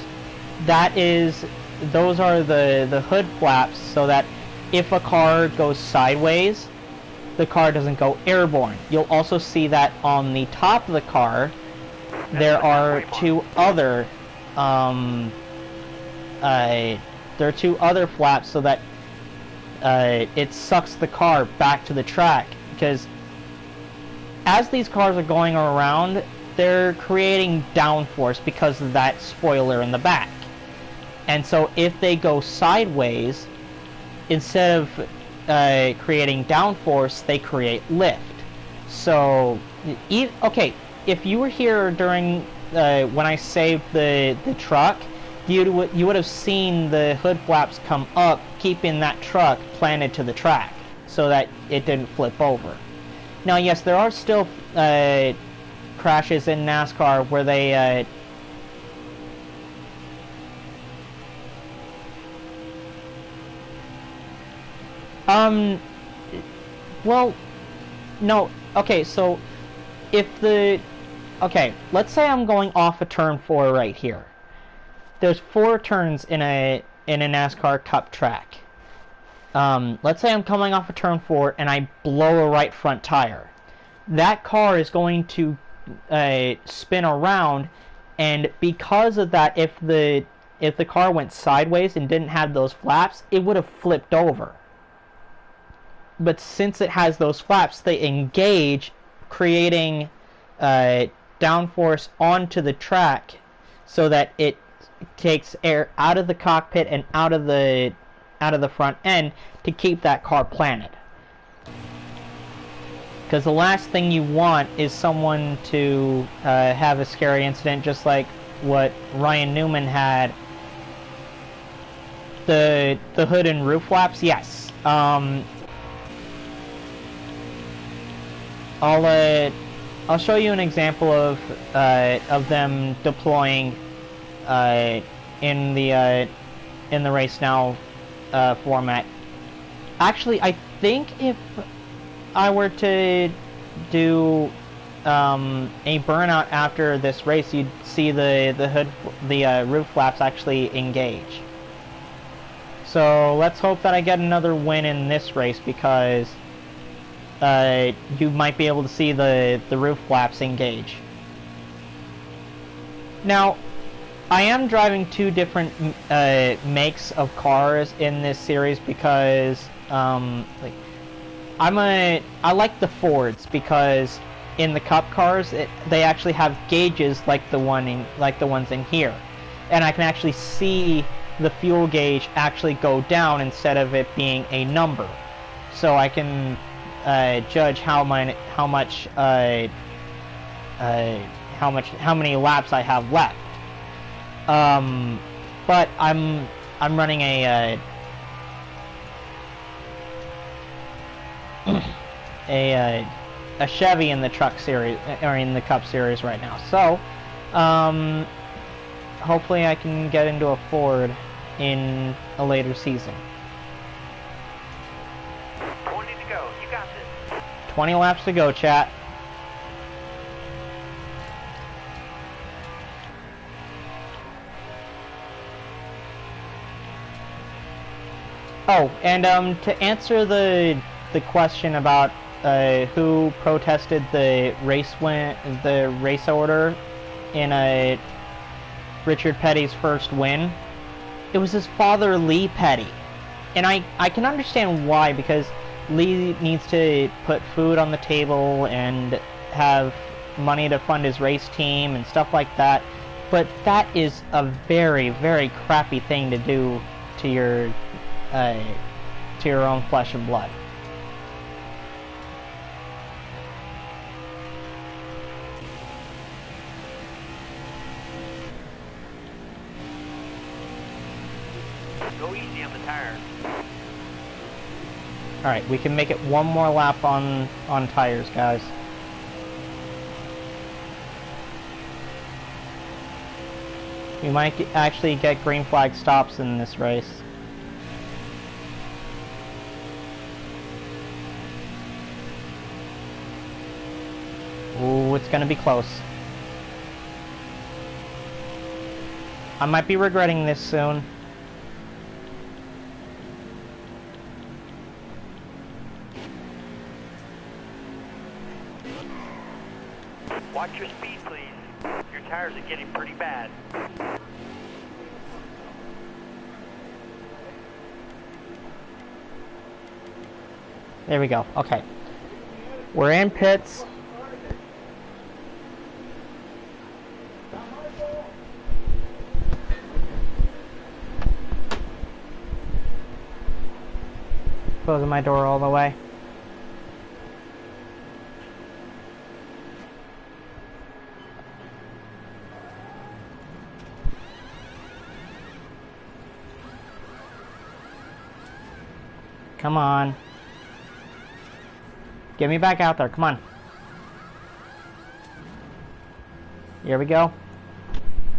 those are the hood flaps, so that if a car goes sideways, the car doesn't go airborne. You'll also see that on the top of the car, there are two other flaps, so that it sucks the car back to the track, because as these cars are going around, they're creating downforce because of that spoiler in the back. And so if they go sideways, instead of creating downforce, they create lift. So, okay, if you were here during when I saved the truck, you would have seen the hood flaps come up, keeping that truck planted to the track so that it didn't flip over. Now, yes, there are still crashes in NASCAR where they well, no, okay, so let's say I'm going off a turn 4 right here. There's 4 turns in a NASCAR Cup track. Let's say I'm coming off a turn 4 and I blow a right front tire. That car is going to spin around, and because of that, if the car went sideways and didn't have those flaps, it would have flipped over. But since it has those flaps, they engage, creating downforce onto the track, so that it takes air out of the cockpit and out of the front end to keep that car planted. Because the last thing you want is someone to have a scary incident, just like what Ryan Newman had. The hood and roof flaps, yes. I'll show you an example of them deploying in the race now format. Actually, I think if I were to do a burnout after this race, you'd see the roof flaps actually engage. So let's hope that I get another win in this race, because you might be able to see the roof flaps engage. Now, I am driving 2 different makes of cars in this series, because I like the Fords, because in the Cup cars they actually have gauges like the ones in here, and I can actually see the fuel gauge actually go down instead of it being a number, so I can judge how many laps I have left. But I'm running a Chevy in the truck series, or in the Cup series right now. So hopefully I can get into a Ford in a later season.
20 to go. You got this.
20 laps to go, chat. Oh, and to answer the question about who protested the race order in Richard Petty's first win, it was his father, Lee Petty. And I can understand why, because Lee needs to put food on the table and have money to fund his race team and stuff like that. But that is a very, very crappy thing to do to your own flesh and blood.
Go easy on the tires.
Alright, we can make it one more lap on tires, guys. We might actually get green flag stops in this race. Ooh, it's gonna be close. I might be regretting this soon.
Watch your speed, please. Your tires are getting pretty bad.
There we go. Okay. We're in pits. Closing my door all the way. Come on. Get me back out there. Come on. Here we go.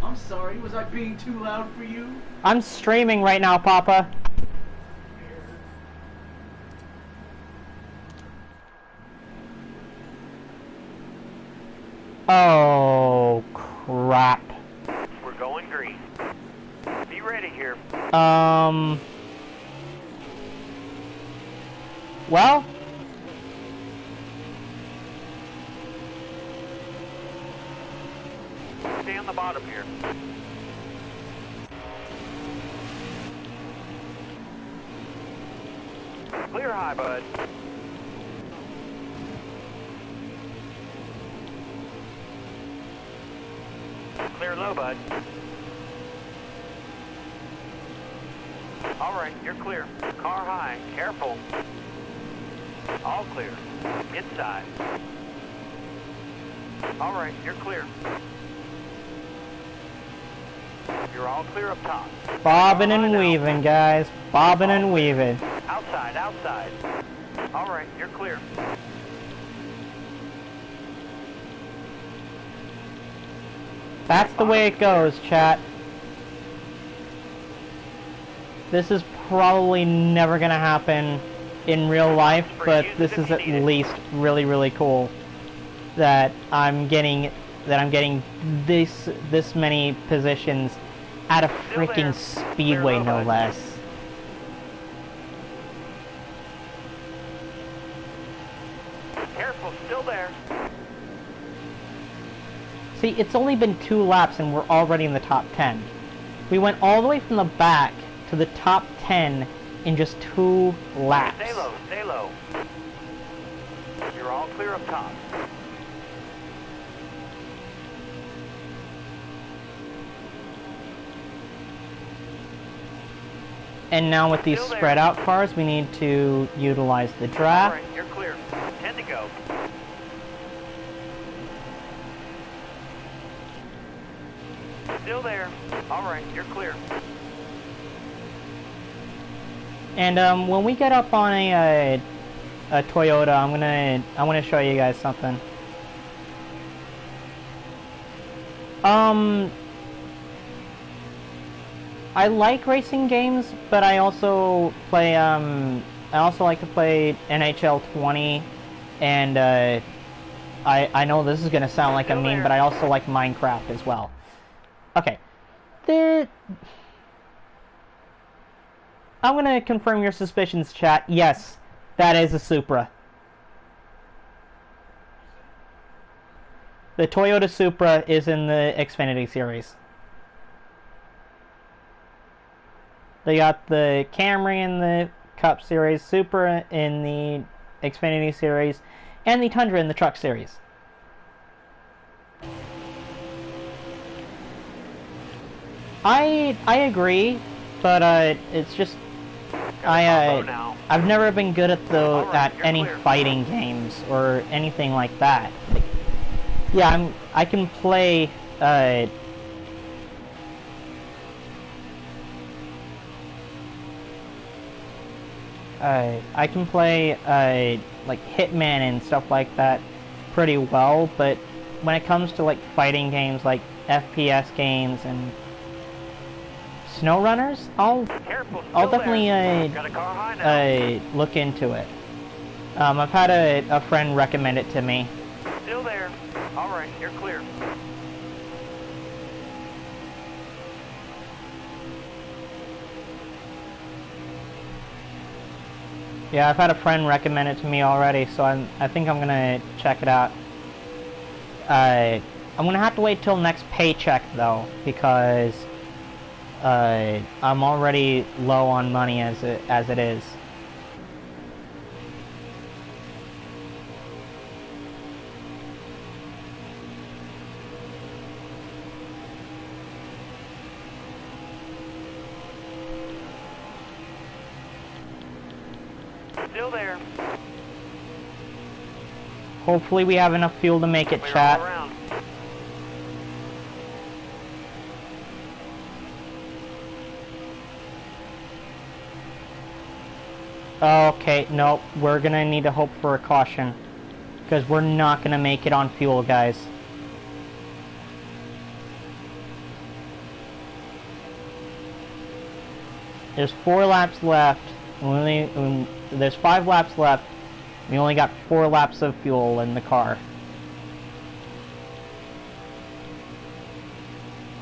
I'm sorry, was I being too loud for you?
I'm streaming right now, Papa. Oh, crap.
We're going green. Be ready here.
Well,
Stay on the bottom here. Clear high, bud. Clear low, bud. All right, you're clear. Car high. Careful. All clear. Inside. All right, you're clear. You're all clear up top.
bobbing and weaving, guys. Bobbing and weaving.
Outside, outside. All right, you're clear.
That's the way it goes, chat. This is probably never gonna happen in real life, but this is at least really, really cool that I'm getting this many positions at a freaking speedway, no less.
Careful, still there.
See, it's only been 2 laps and we're already in the top 10. We went all the way from the back to the top 10 in just 2 laps.
Stay low, stay low. You're all clear up top.
And now with these spread out cars, we need to utilize the draft.
All right, you're clear. 10 to go. Still there. All right, you're clear.
And when we get up on a Toyota, I'm gonna show you guys something. I like racing games, but I also play I also like to play NHL 20, and I know this is gonna sound like a meme, but I also like Minecraft as well. Okay, I'm gonna confirm your suspicions, chat. Yes, that is a Supra. The Toyota Supra is in the Xfinity series. They got the Camry in the Cup Series, Supra in the Xfinity Series, and the Tundra in the Truck Series. I agree, but it's just I've never been good at any fighting games or anything like that. Like, yeah, I can play I can play like Hitman and stuff like that pretty well, but when it comes to like fighting games like FPS games and SnowRunners, I'll definitely look into it. I've had a friend recommend it to me.
Still there. All right, you're clear.
Yeah, I've had a friend recommend it to me already, so I think I'm gonna check it out. I'm gonna have to wait till next paycheck though, because I'm already low on money as it is.
Still there.
Hopefully we have enough fuel to make it,
Clear
chat.
all around.
Okay, nope, we're gonna need to hope for a caution, because we're not gonna make it on fuel, guys. There's 4 laps left. There's 5 laps left. We only got 4 laps of fuel in the car.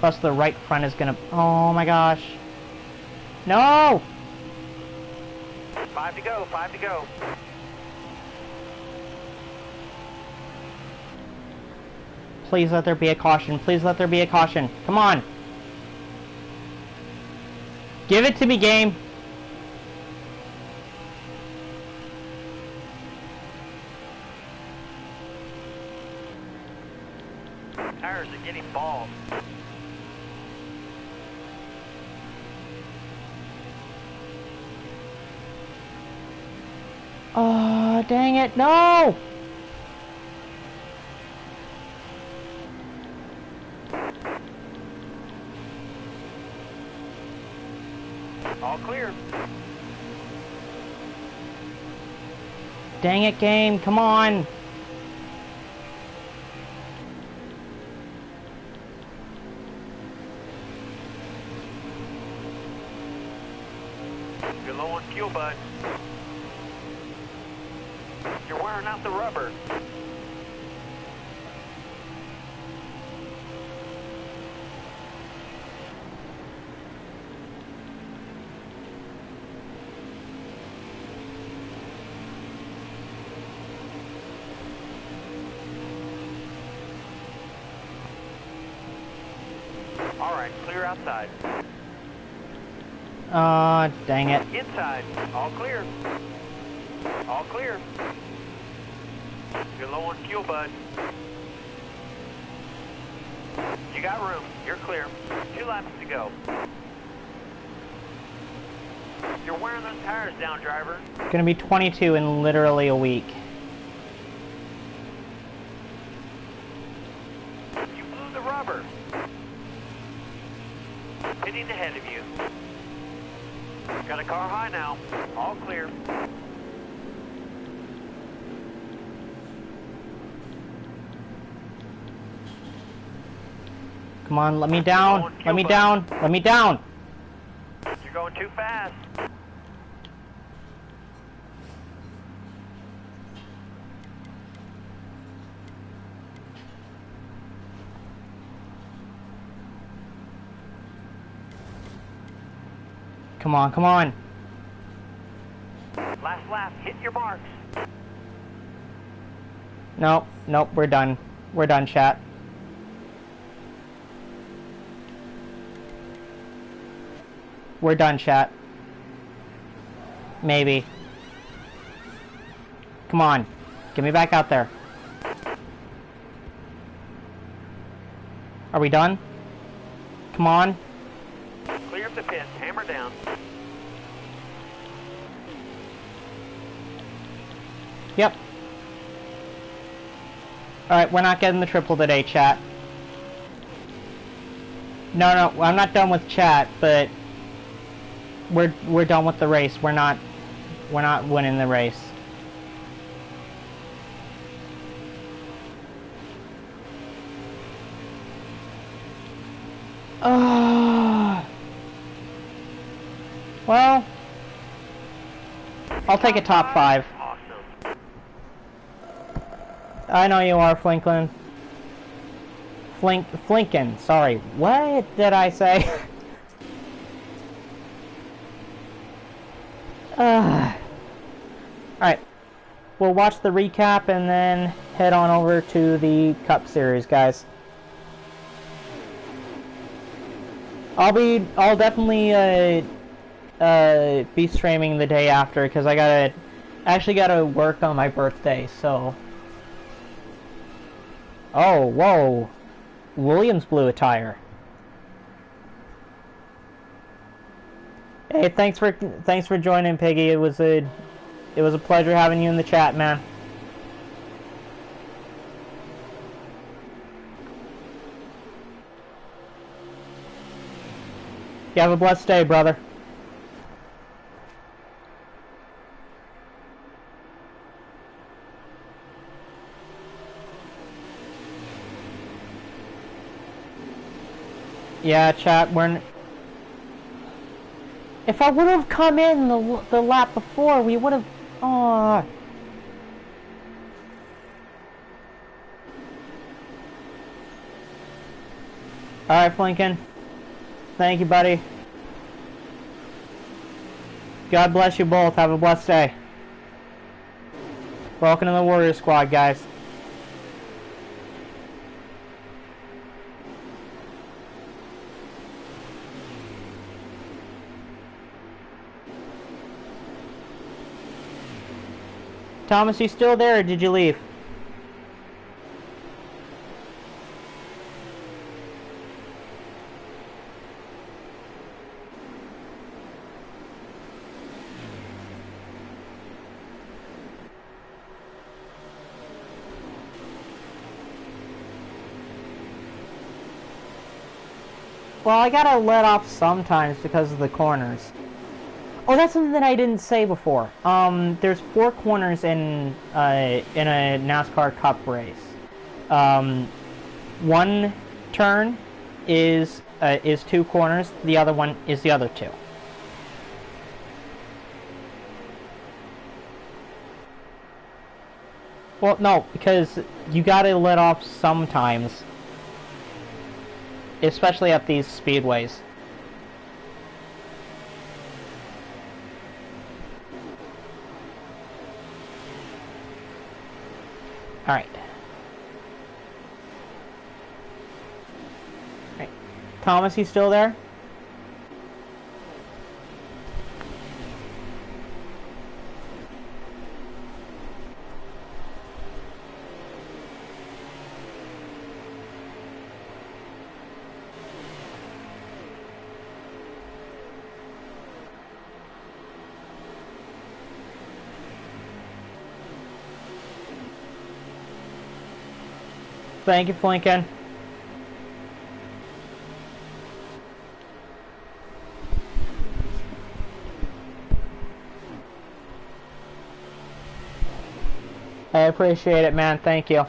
Plus the right front is gonna... Oh my gosh. No!
5 to go, 5 to go.
Please let there be a caution. Please let there be a caution. Come on. Give it to me, game.
Tires are getting bald.
Oh, dang it. No!
All clear.
Dang it, game. Come on.
You're low on fuel, bud. You're wearing out the rubber. All right, clear outside.
Dang it.
Inside, all clear. All clear. You're low on fuel, bud. You got room. You're clear. 2 laps to go. You're wearing those tires down, driver.
Gonna be 22 in literally a week.
You blew the rubber. Hitting ahead of you. Got a car high now. All clear.
Come on, let me down. Let me down. Let me down.
You're going too fast.
Come on, come on.
Last lap. Hit your marks.
Nope, nope, we're done. We're done, chat. We're done, chat. Maybe. Come on. Get me back out there. Are we done? Come on.
Clear of the pits. Hammer down.
Yep. Alright, we're not getting the triple today, chat. No, I'm not done with chat, but we're done with the race. We're not winning the race. Well, I'll take a top 5.
Awesome.
I know you are, Flinklin. Flinkin, sorry. What did I say? Alright. We'll watch the recap and then head on over to the Cup Series, guys. I'll definitely be streaming the day after because I actually gotta work on my birthday, so. Oh, whoa. Williams blew a tire. Hey, thanks for joining, Piggy. It was a pleasure having you in the chat, man. You have a blessed day, brother. Yeah, chat, if I would have come in the lap before, we would have... Oh. Alright, Flinkin. Thank you, buddy. God bless you both. Have a blessed day. Welcome to the Warrior Squad, guys. Thomas, you still there, or did you leave? Well, I gotta let off sometimes because of the corners. Oh, that's something that I didn't say before. There's 4 corners in a NASCAR Cup race. One turn is 2 corners. The other one is the other 2. Well, no, because you gotta let off sometimes, especially at these speedways. Alright. Alright. Thomas, you still there? Thank you, Flinkin. I appreciate it, man. Thank you.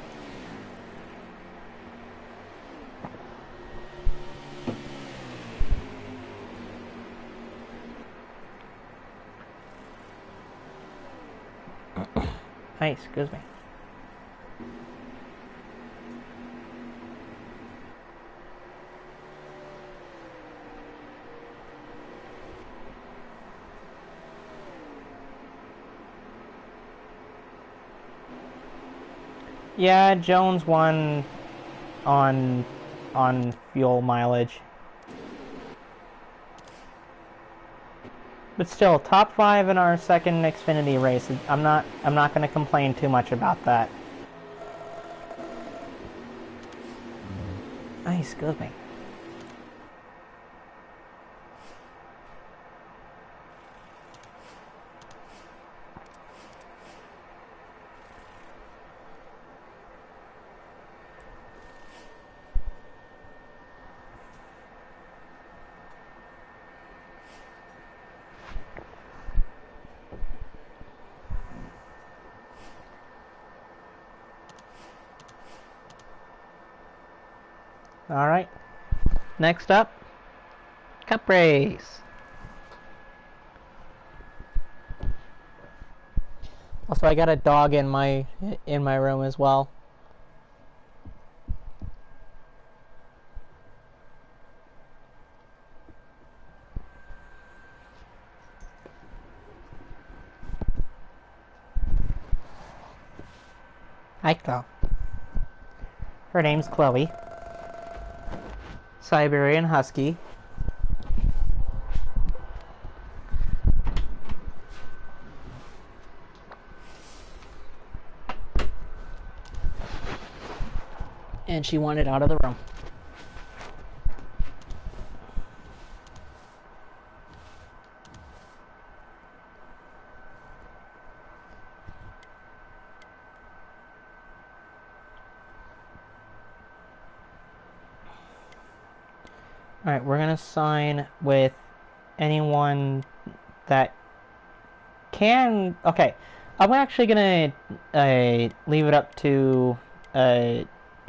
Hey, excuse me. Yeah, Jones won on fuel mileage. But still, top 5 in our second Xfinity race. I'm not going to complain too much about that. Ay, excuse me. Alright. Next up, Cup Race. Also, I got a dog in my room as well. Hi, Chloe. Her name's Chloe. Siberian Husky. And she wanted out of the room. Alright, we're gonna sign with anyone that can... Okay, I'm actually gonna leave it up to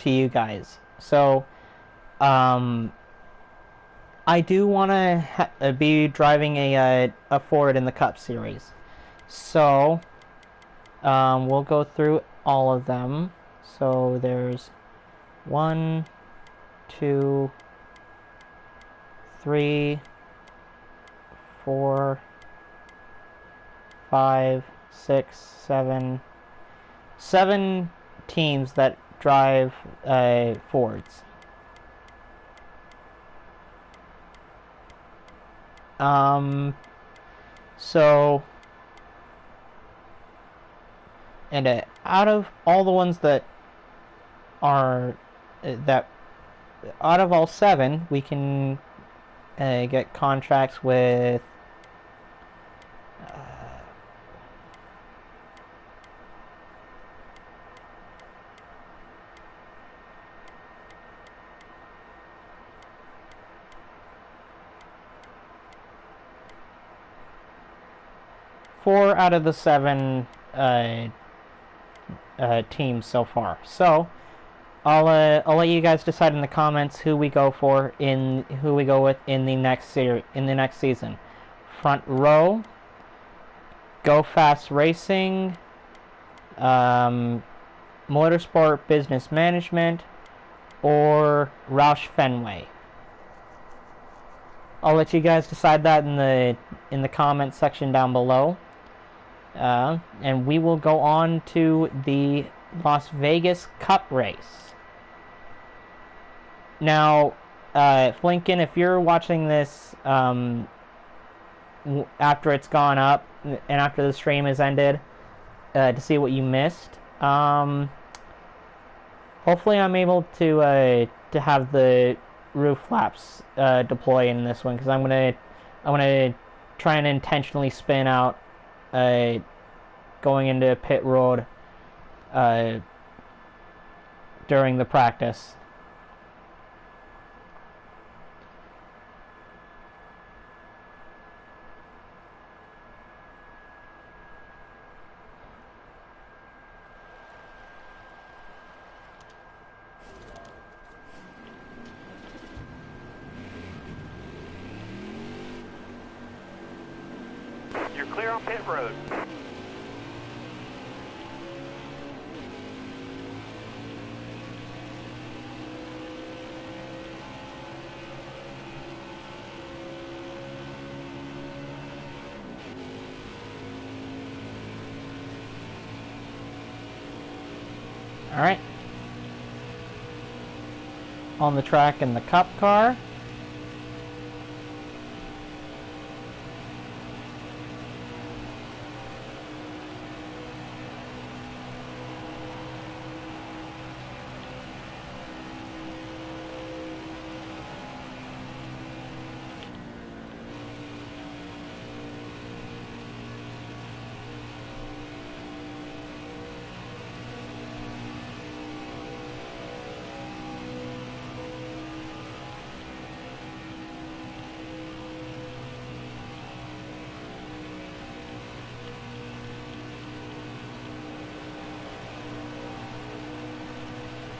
you guys. So, I do want to be driving a Ford in the Cup Series. So, we'll go through all of them. So, there's 1, 2, 3, 4, 5, 6, 7 teams that drive Fords. So, and out of all the ones that are out of all 7, we can get contracts with 4 out of the 7 teams so far. So I'll let you guys decide in the comments who we go with in the next season. Front Row, Go Fast Racing, Motorsport Business Management, or Roush Fenway. I'll let you guys decide that in the comments section down below. And we will go on to the Las Vegas Cup race. Now, Flinken, if you're watching this after it's gone up and after the stream has ended, to see what you missed, hopefully I'm able to have the roof flaps deploy in this one, because I'm gonna try and intentionally spin out going into pit road during the practice.
You're clear on pit road.
Alright. On the track in the Cup car.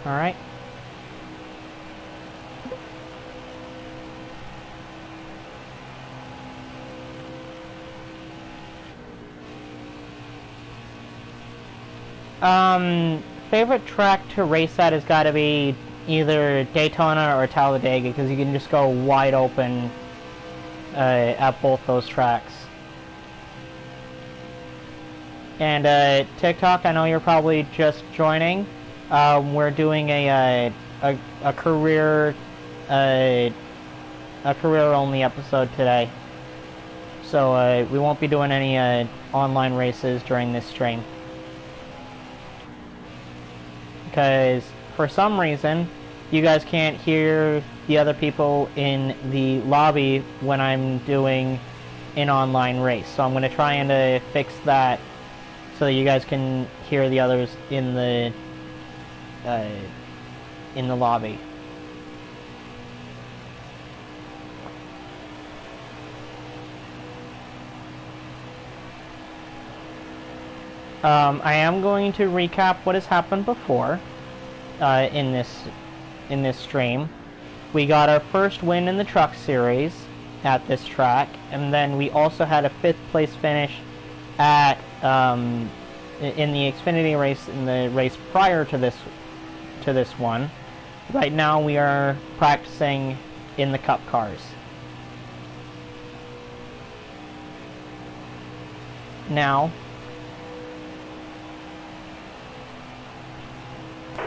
Alright. Favorite track to race at has got to be either Daytona or Talladega, because you can just go wide open at both those tracks. And TikTok, I know you're probably just joining. We're doing a career only episode today, so we won't be doing any online races during this stream. Because for some reason you guys can't hear the other people in the lobby when I'm doing an online race. So I'm going to try and fix that so that you guys can hear the others in the lobby. I am going to recap what has happened before in this stream. We got our first win in the Truck Series at this track, and then we also had a 5th place finish at in the Xfinity race, in the race prior to this one. Right now we are practicing in the Cup cars. Now,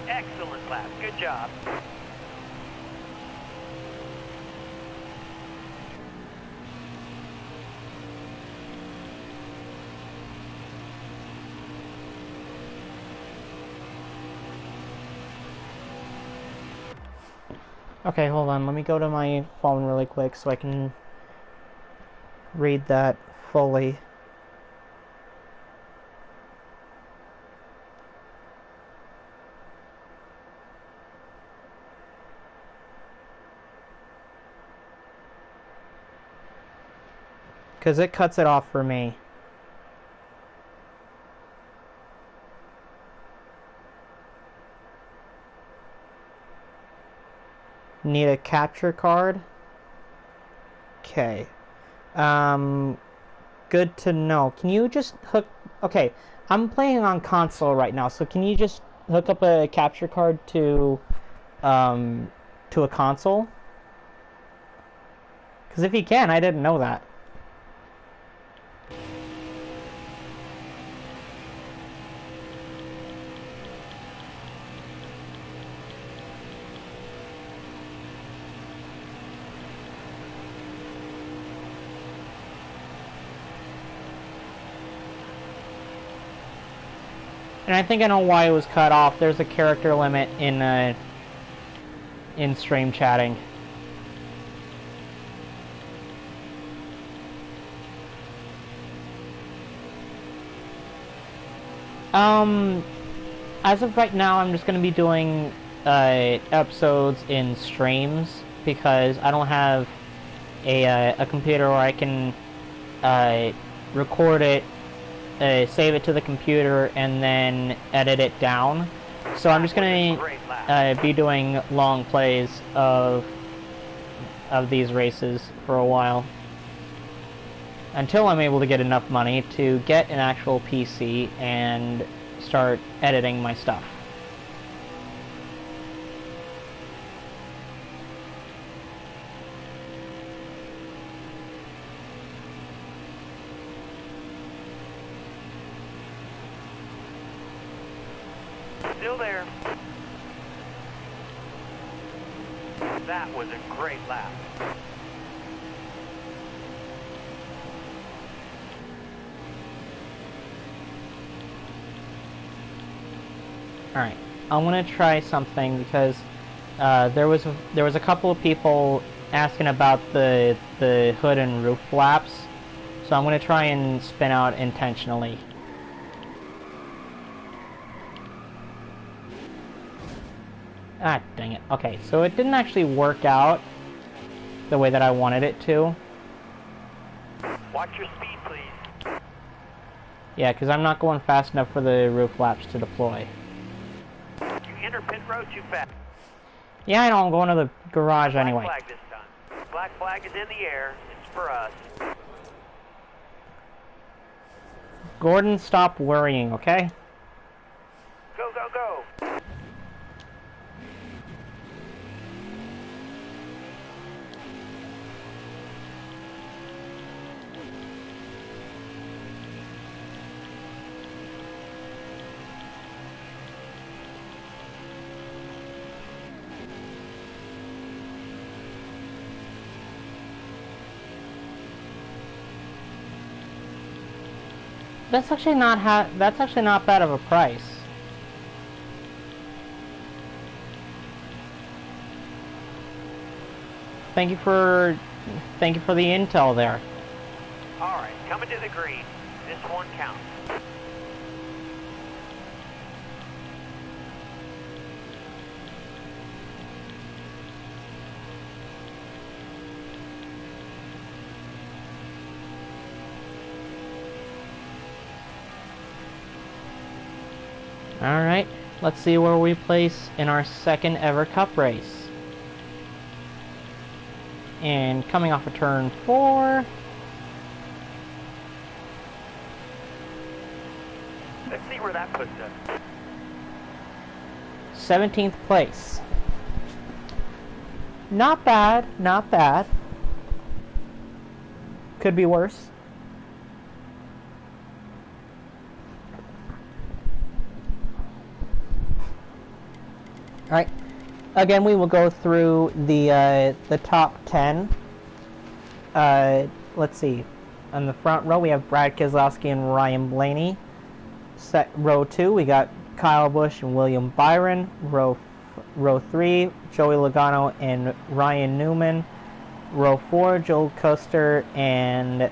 excellent lap. Good job.
okay, hold on. Let me go to my phone really quick so I can read that fully. Because it cuts it off for me. Need a capture card? Okay. Good to know. Can you just hook... Okay, I'm playing on console right now, so can you just hook up a capture card to a console? Because if you can, I didn't know that. And I think I know why it was cut off. There's a character limit in stream chatting. As of right now, I'm just going to be doing episodes in streams because I don't have a computer where I can record it, save it to the computer, and then edit it down. So I'm just going to be doing long plays of these races for a while, until I'm able to get enough money to get an actual PC and start editing my stuff.
Still there. That was a great lap.
Alright, I'm gonna try something because there was a couple of people asking about the hood and roof flaps, so I'm gonna try and spin out intentionally. Ah, dang it. Okay, so it didn't actually work out the way that I wanted it to.
Watch your speed, please.
Yeah, because I'm not going fast enough for the roof flaps to deploy.
You enter pit road too fast.
Yeah, I know, I'm going to the garage anyway.
Black flag this time. Black flag is in the air. It's for us.
Gordon, stop worrying, okay?
Go, go, go.
That's actually not bad of a price. Thank you for the intel there.
Alright, coming to the green. This one counts.
Alright, let's see where we place in our second ever cup race. And coming off of turn 4.
Let's see where that puts us.
17th place. Not bad, not bad. Could be worse. Alright, again we will go through the top 10. Let's see. On the front row we have Brad Keselowski and Ryan Blaney. Row 2 we got Kyle Busch and William Byron. Row 3 Joey Logano and Ryan Newman. Row 4 Joel Custer and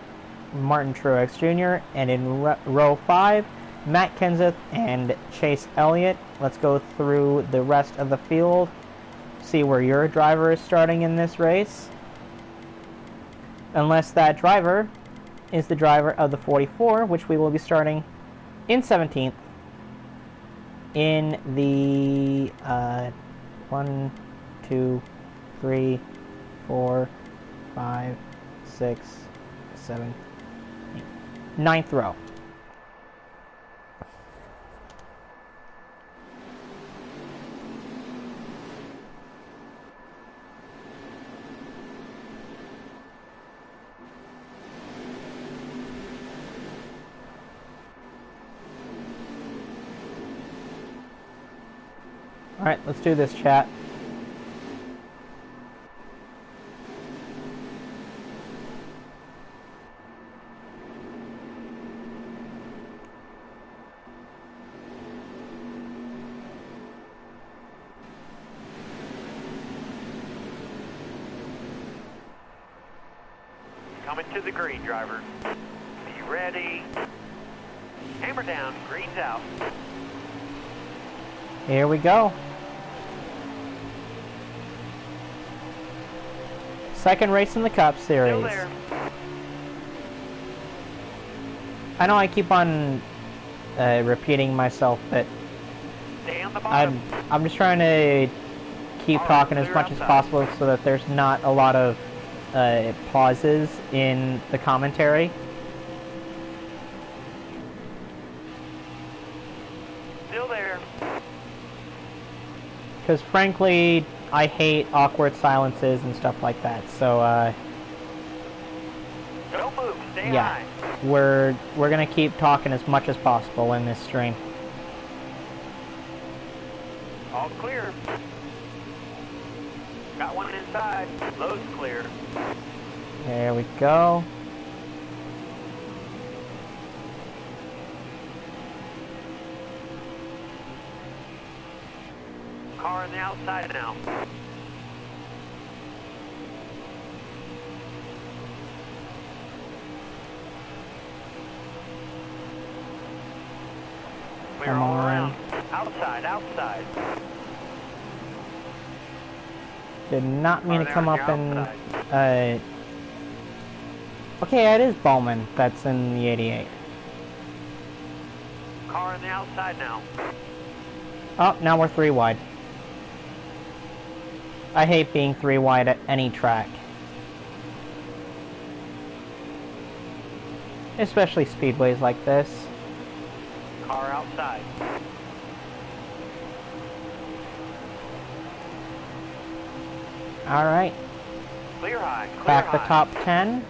Martin Truex Jr. And in row 5 Matt Kenseth and Chase Elliott. Let's go through the rest of the field, see where your driver is starting in this race. Unless that driver is the driver of the 44, which we will be starting in 17th in the 1, 2, 3, 4, 5, 6, 7, 8, 9th row. Alright, let's do this, chat.
Coming to the green, driver. Be ready. Hammer down, green's out.
Here we go. Second race in the Cup Series.
Still there.
I know I keep on repeating myself, but
Stay on the bottom.
I'm just trying to keep
All right,
talking as
clear
much as
outside.
possible so that there's not a lot of pauses in the commentary.
Still there.
Because frankly, I hate awkward silences and stuff like that. So
Don't move. Stay
yeah,
high.
we're gonna keep talking as much as possible in this stream.
All clear. Got one inside. Load's clear.
There we go.
Car on the outside now. Clear
Come
all
on.
around. Outside, outside.
Did not mean to
Car
come
there
up
on the
and okay, it is Bowman that's in the 88.
Car on the outside now.
Oh, now we're 3 wide. I hate being 3 wide at any track. Especially speedways like this.
Car outside.
Alright,
Clear high. Clear
back
high.
the top 10.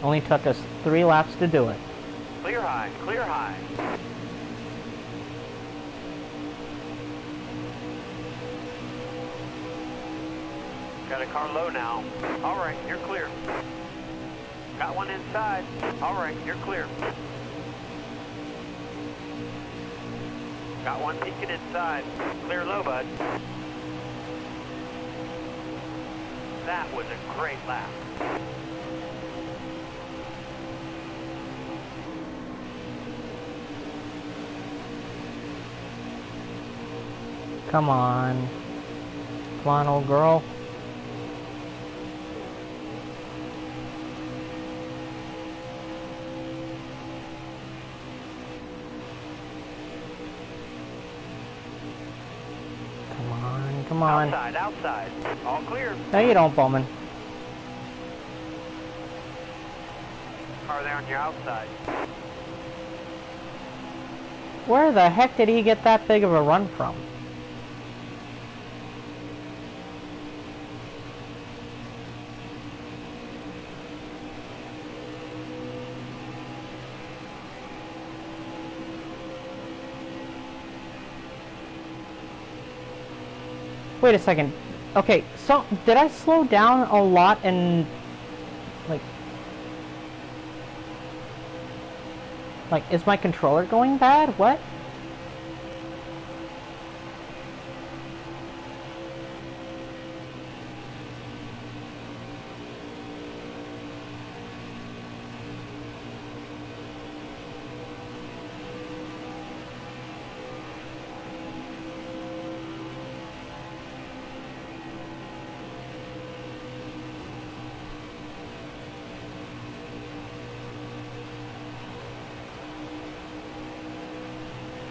Only took us 3 laps to do it.
Clear high. Clear high. Got a car low now. All right, you're clear. Got one inside. All right, you're clear. Got one peeking inside. Clear low, bud. That was a great lap.
Come on. Come on, old girl. Come on.
Outside, outside. All clear.
No, you don't, Bowman.
Car there on your outside.
Where the heck did he get that big of a run from? Wait a second. Okay, so did I slow down a lot and like is my controller going bad? What?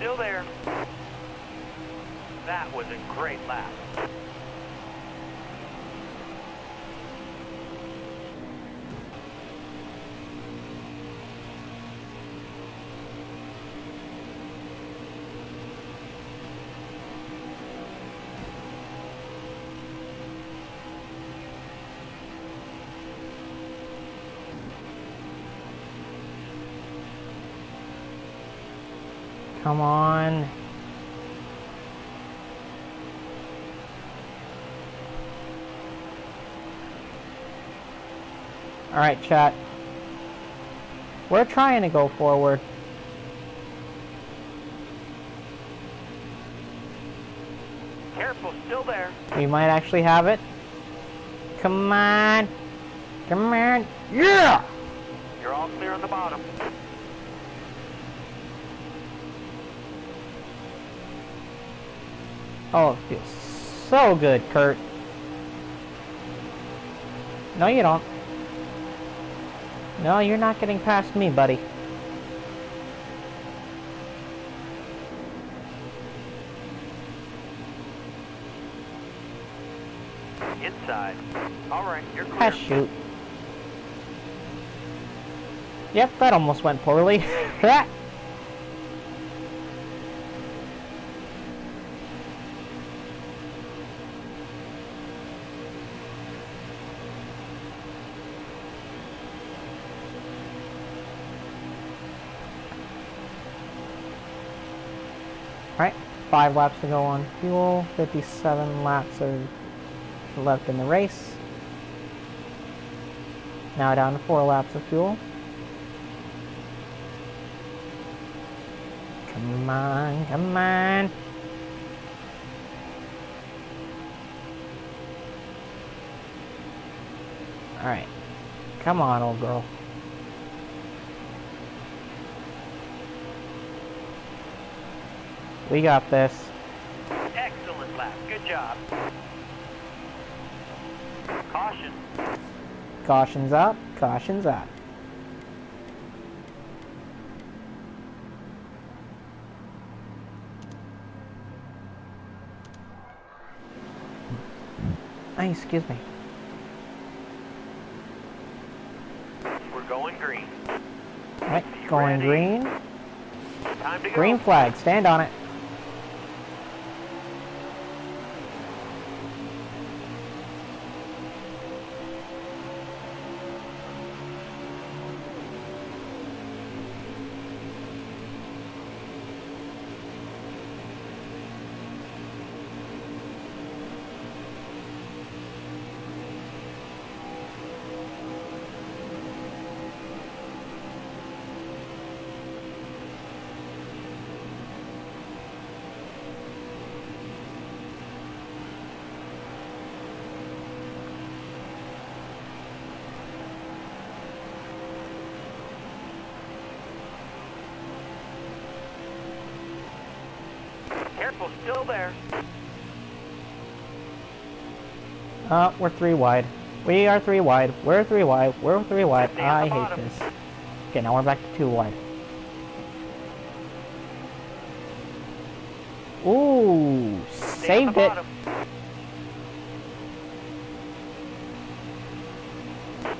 Still there. That was a great lap.
Come on. Alright, chat. We're trying to go forward.
Careful, still there.
We might actually have it. Come on. Come on. Yeah!
You're all clear on the bottom.
Oh, it feels so good, Kurt. No, you don't. No, you're not getting past me, buddy.
Inside. All right, you're clear.
Ah, shoot. Yep, that almost went poorly. Alright, 5 laps to go on fuel, 57 laps are left in the race. Now down to 4 laps of fuel. Come on, come on. Alright, come on, old girl. We got this.
Excellent lap. Good job. Caution.
Caution's up, caution's up. Ay, excuse me.
We're going green.
Alright,
You
going
ready?
green.
Time to go.
Green flag, stand on it.
Careful, still there.
We're 3 wide. We are 3 wide. We're 3 wide. We're 3 wide.
Stay on
I
the
hate
bottom.
this. Okay, now we're back to 2 wide. Ooh,
Stay on the
saved it.
bottom.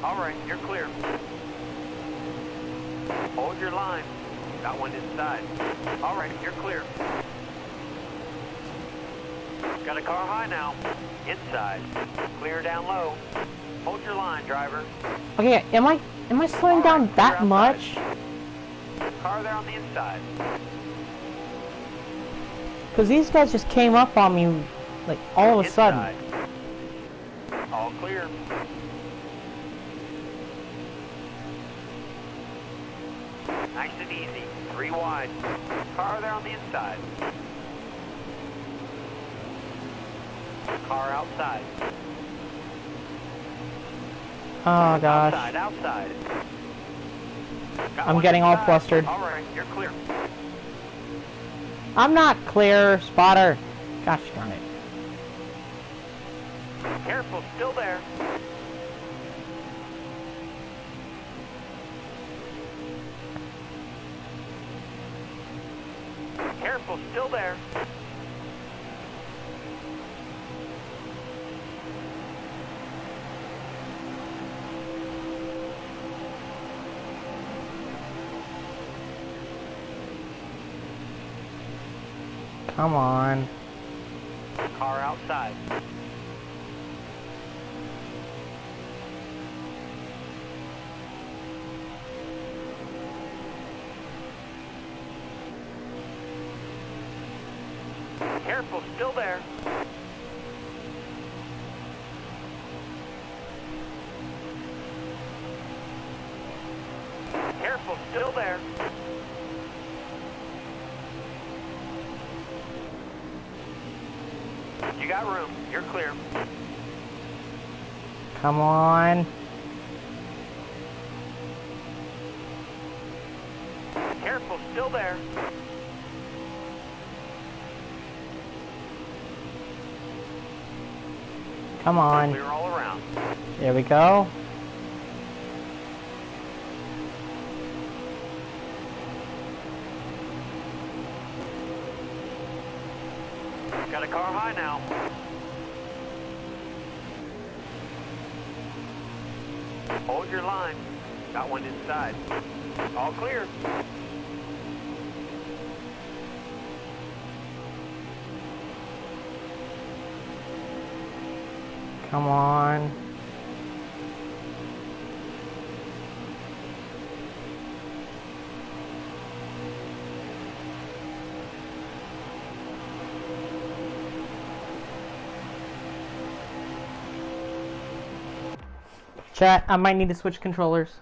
All right, you're clear. Hold your line. Got one inside. All right, you're clear. Got a car high now. Inside. Clear down low. Hold your line, driver.
Okay, am I slowing
All
down
right,
that
clear
much?
outside. Car there on the inside.
Because these guys just came up on me, like, all of a sudden.
Inside. All clear. Nice and easy. 3 wide. Car there on the inside. Car outside.
Oh gosh.
Outside. Got
I'm
one
getting all
inside.
flustered.
All right, you're clear.
I'm not clear, spotter. Gosh darn it.
Careful, still there. Careful, still there.
Come on.
Car outside. Careful, still there. Careful, still there. You got room. You're clear.
Come on.
Careful, still there.
Come on.
Clear all around.
There we go.
Got a car high now. Hold your line. Got one inside. All clear.
Come on. Chat, I might need to switch controllers.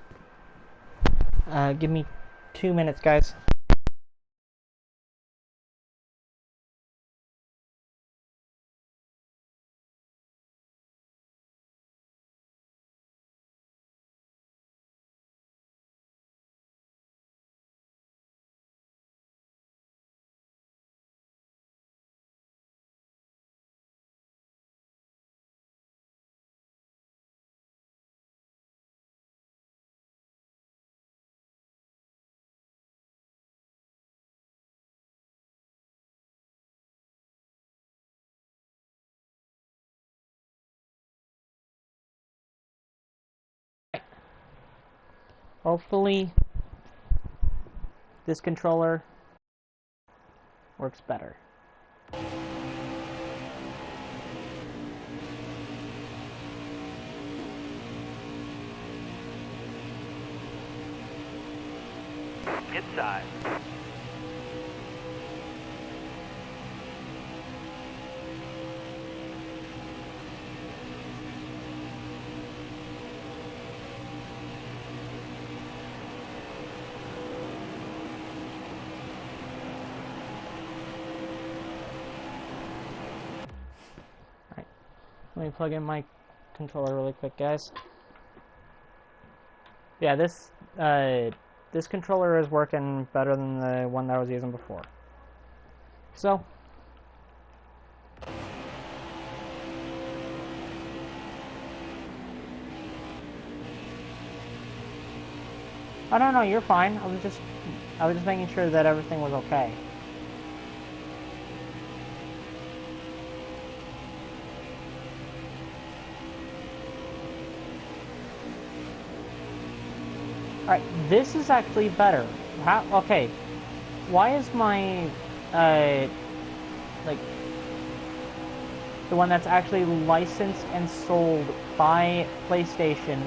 Give me 2 minutes, guys. Hopefully, this controller works better.
Inside.
Alright, let me plug in my controller really quick, guys. Yeah, this controller is working better than the one that I was using before. So, I don't know, you're fine. I was just making sure that everything was okay. Alright, this is actually better. How, okay, why is my, like, the one that's actually licensed and sold by PlayStation,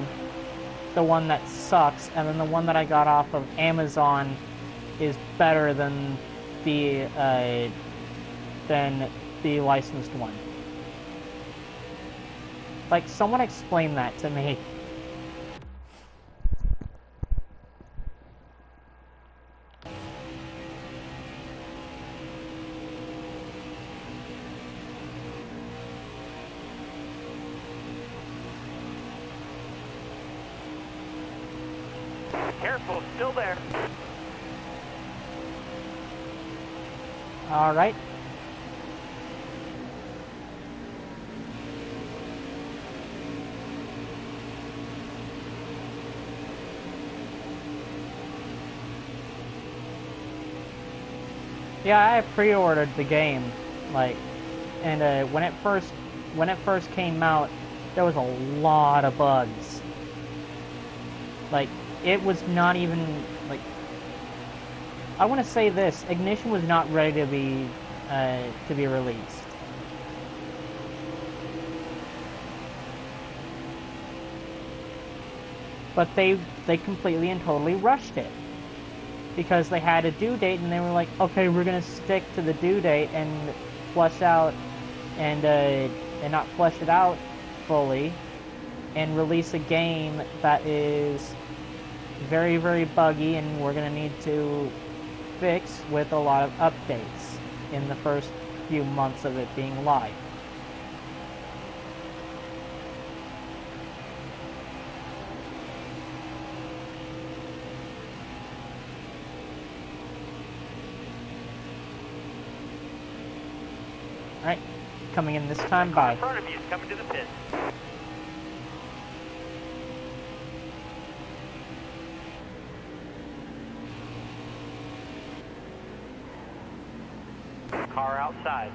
the one that sucks, and then the one that I got off of Amazon is better than the licensed one? Like, someone explain that to me.
Careful, still there.
Alright. Yeah, I pre-ordered the game, like, and when it first came out, there was a lot of bugs. Like, it was not even, like, I want to say this, Ignition was not ready to be released. But they completely and totally rushed it. Because they had a due date and they were like, okay, we're gonna stick to the due date and flush out and not flush it out fully and release a game that is very, very buggy and we're gonna need to fix with a lot of updates in the first few months of it being live. Alright, coming in this time, bye.
In front of you is coming to the pit. Car outside.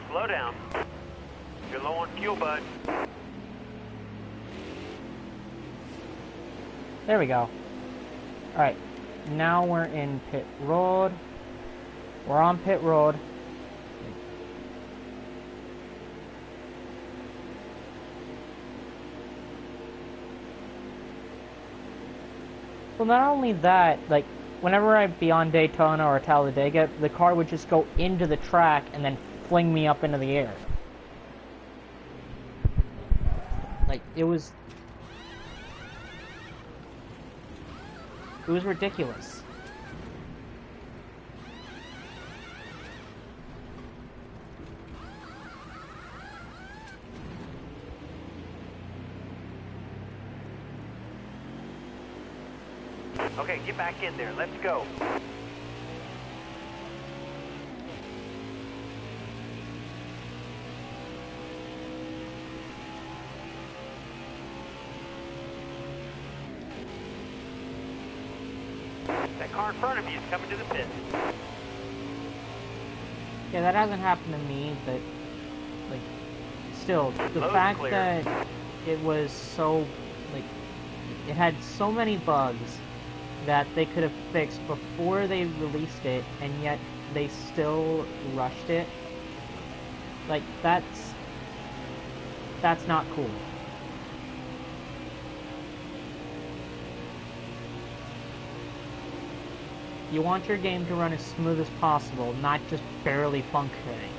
Slow down. You're low on fuel, bud.
There we go. Alright, now we're in pit road. We're on pit road. Well, not only that, like, whenever I'd be on Daytona or Talladega, the car would just go into the track and then fling me up into the air. Like, it was ridiculous.
Okay, get back in there. Let's go. That car in front of you is coming to the pit.
Yeah, that hasn't happened to me, but, like, still, the
Road's
fact
clear.
that it was so, like, it had so many bugs that they could have fixed before they released it, and yet they still rushed it. Like, that's not cool. You want your game to run as smooth as possible, not just barely functioning.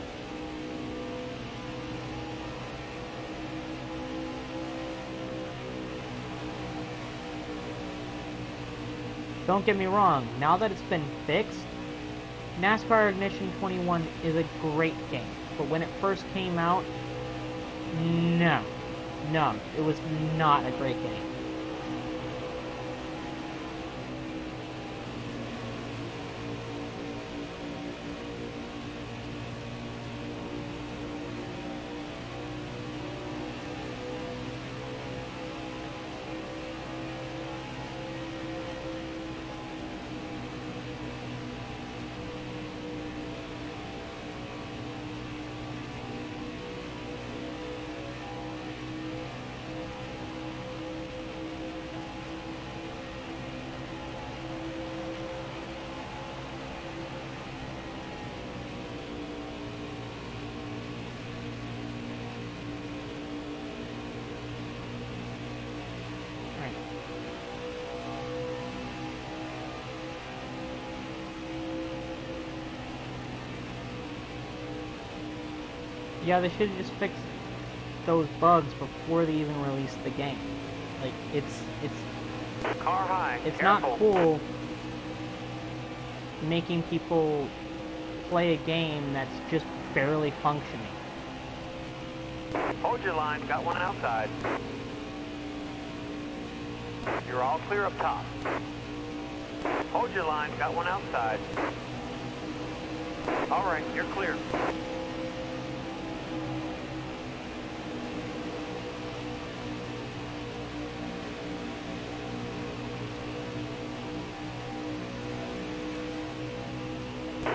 Don't get me wrong, now that it's been fixed, NASCAR Ignition 21 is a great game. But when it first came out, no, it was not a great game. Yeah, they should have just fixed those bugs before they even released the game. Like, it's
Car high.
it's
Careful.
not cool making people play a game that's just barely functioning.
Hold your line. Got one outside. You're all clear up top. Hold your line. Got one outside. All right, you're clear.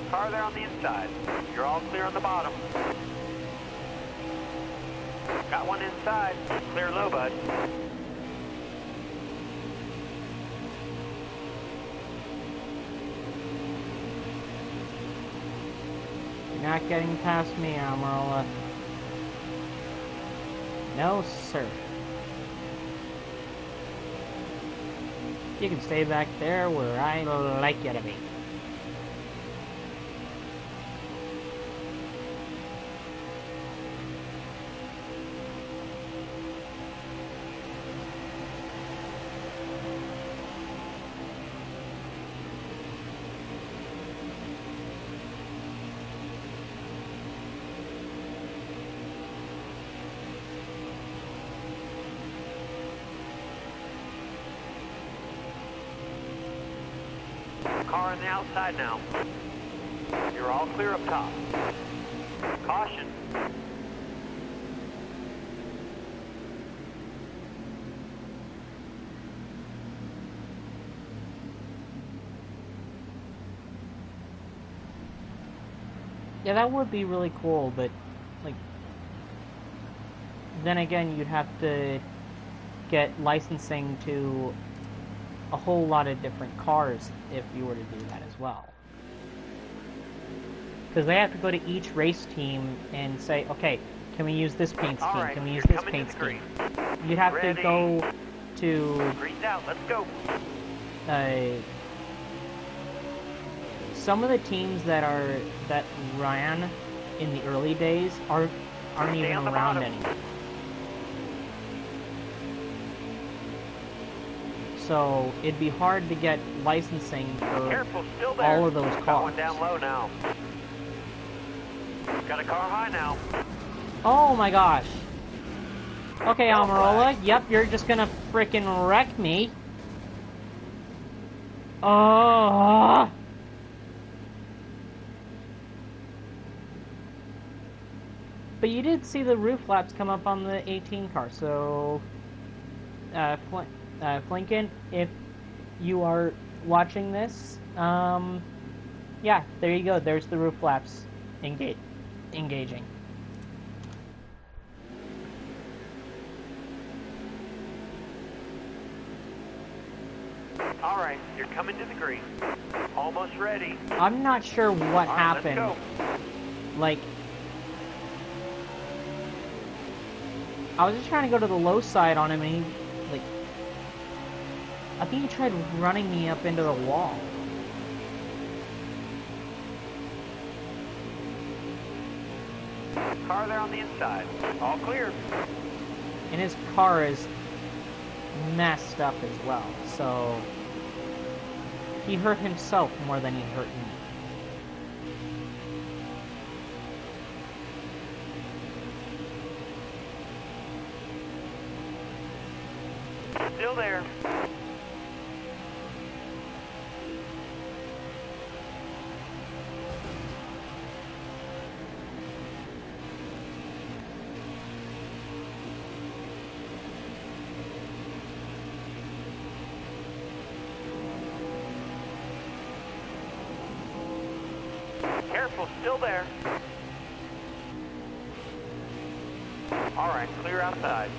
Car there on the inside. You're all clear on the bottom. Got one inside. Clear low, bud.
You're not getting past me, Amarola. No, sir. You can stay back there where I like you to be.
Car on the outside now. You're all clear up top. Caution.
Yeah, that would be really cool, but, like, then again, you'd have to get licensing to a whole lot of different cars if you were to do that as well. Because they have to go to each race team and say, okay, can we use this paint scheme?
Right,
can we use
you're
this
coming
paint
to the
scheme?
green.
You'd have
Ready.
to go to
Green's out. Let's go.
some of the teams that ran in the early days aren't
Stay
even
on the
around
bottom.
anymore. So it'd be hard to get licensing for
Careful, still there.
all of those
Got
cars.
one down low now. Got a car high now.
Oh my gosh. Okay,
Yellow
Amarola. Yep, you're just gonna frickin' wreck me. Oh. But you did see the roof flaps come up on the 18 car, so Flinken, if you are watching this, yeah, there you go. There's the roof flaps engaging.
right, you're coming to the green. Almost ready.
I'm not sure what
All right,
happened.
let's go.
Like, I was just trying to go to the low side on him, and he, like, I think he tried running me up into the wall.
Car there on the inside. All clear.
And his car is messed up as well, so he hurt himself more than he hurt me.
Still there. Careful, still there. All right, clear outside.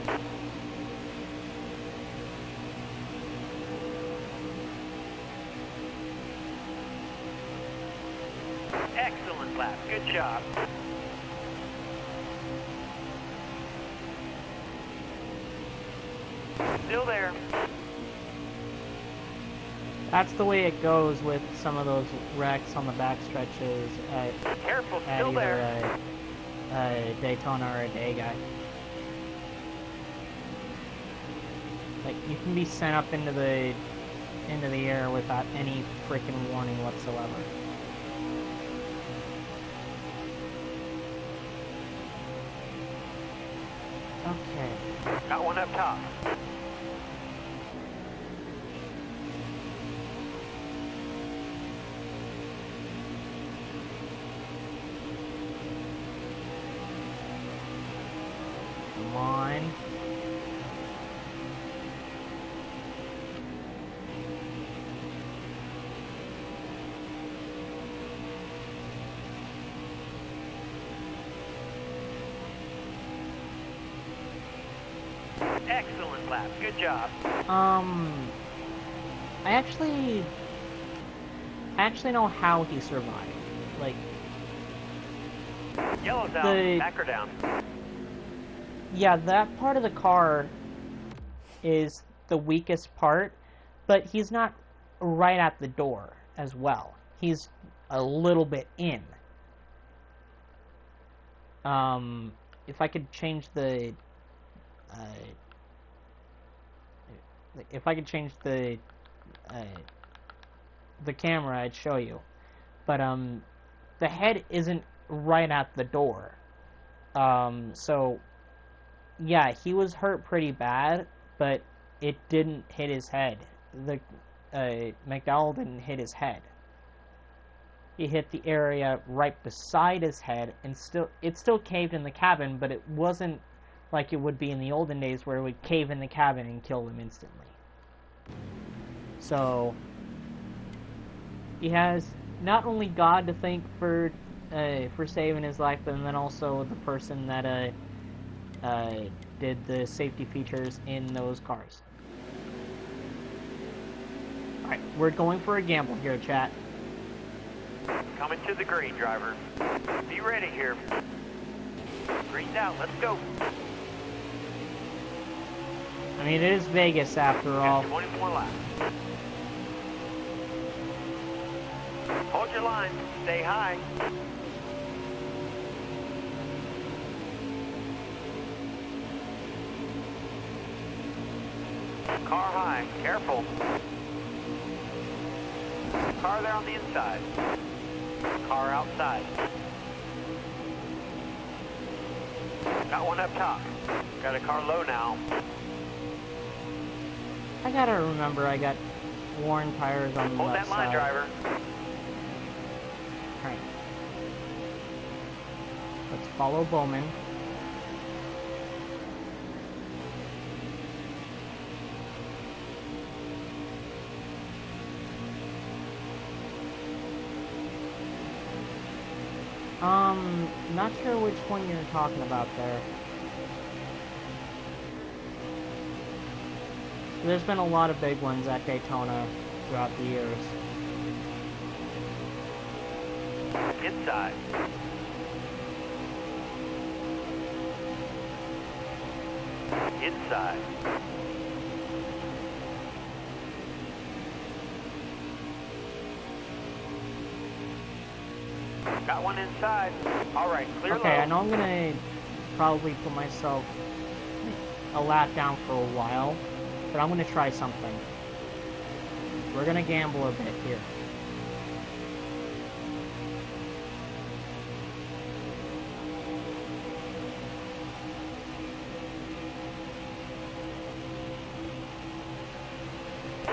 Excellent lap. Good job. Still there.
That's the way it goes with some of those wrecks on the back stretches at
Careful,
at
still
either
there.
a Daytona or a day guy. Like, you can be sent up into the air without any freaking warning whatsoever. Okay.
Got one up top.
Come on.
Excellent lap. Good job.
I actually know how he survived. Like,
Yellow's out. Back her down.
yeah, that part of the car is the weakest part, but he's not right at the door as well. He's a little bit in. If I could change the camera, I'd show you. But the head isn't right at the door. So yeah, he was hurt pretty bad, but it didn't hit his head. The McDowell didn't hit his head. He hit the area right beside his head, and it still caved in the cabin, but it wasn't like it would be in the olden days where it would cave in the cabin and kill him instantly. So he has not only God to thank for saving his life, but then also the person that did the safety features in those cars. Alright, we're going for a gamble here, chat.
Coming to the green, driver. Be ready here. Green's out. Let's go.
I mean, it is Vegas after all.
20 more laps. Hold your line. Stay high. Car high. Careful. Car there on the inside. Car outside. Got one up top. Got a car low now.
I gotta remember I got worn tires on the
Hold
left
that line,
side.
driver.
Alright. Let's follow Bowman. Not sure which one you're talking about there. There's been a lot of big ones at Daytona throughout the years.
Inside. Inside. Got one inside. All right, clear
Okay,
low.
I know I'm gonna probably put myself a lap down for a while, but I'm gonna try something. We're gonna gamble a bit here.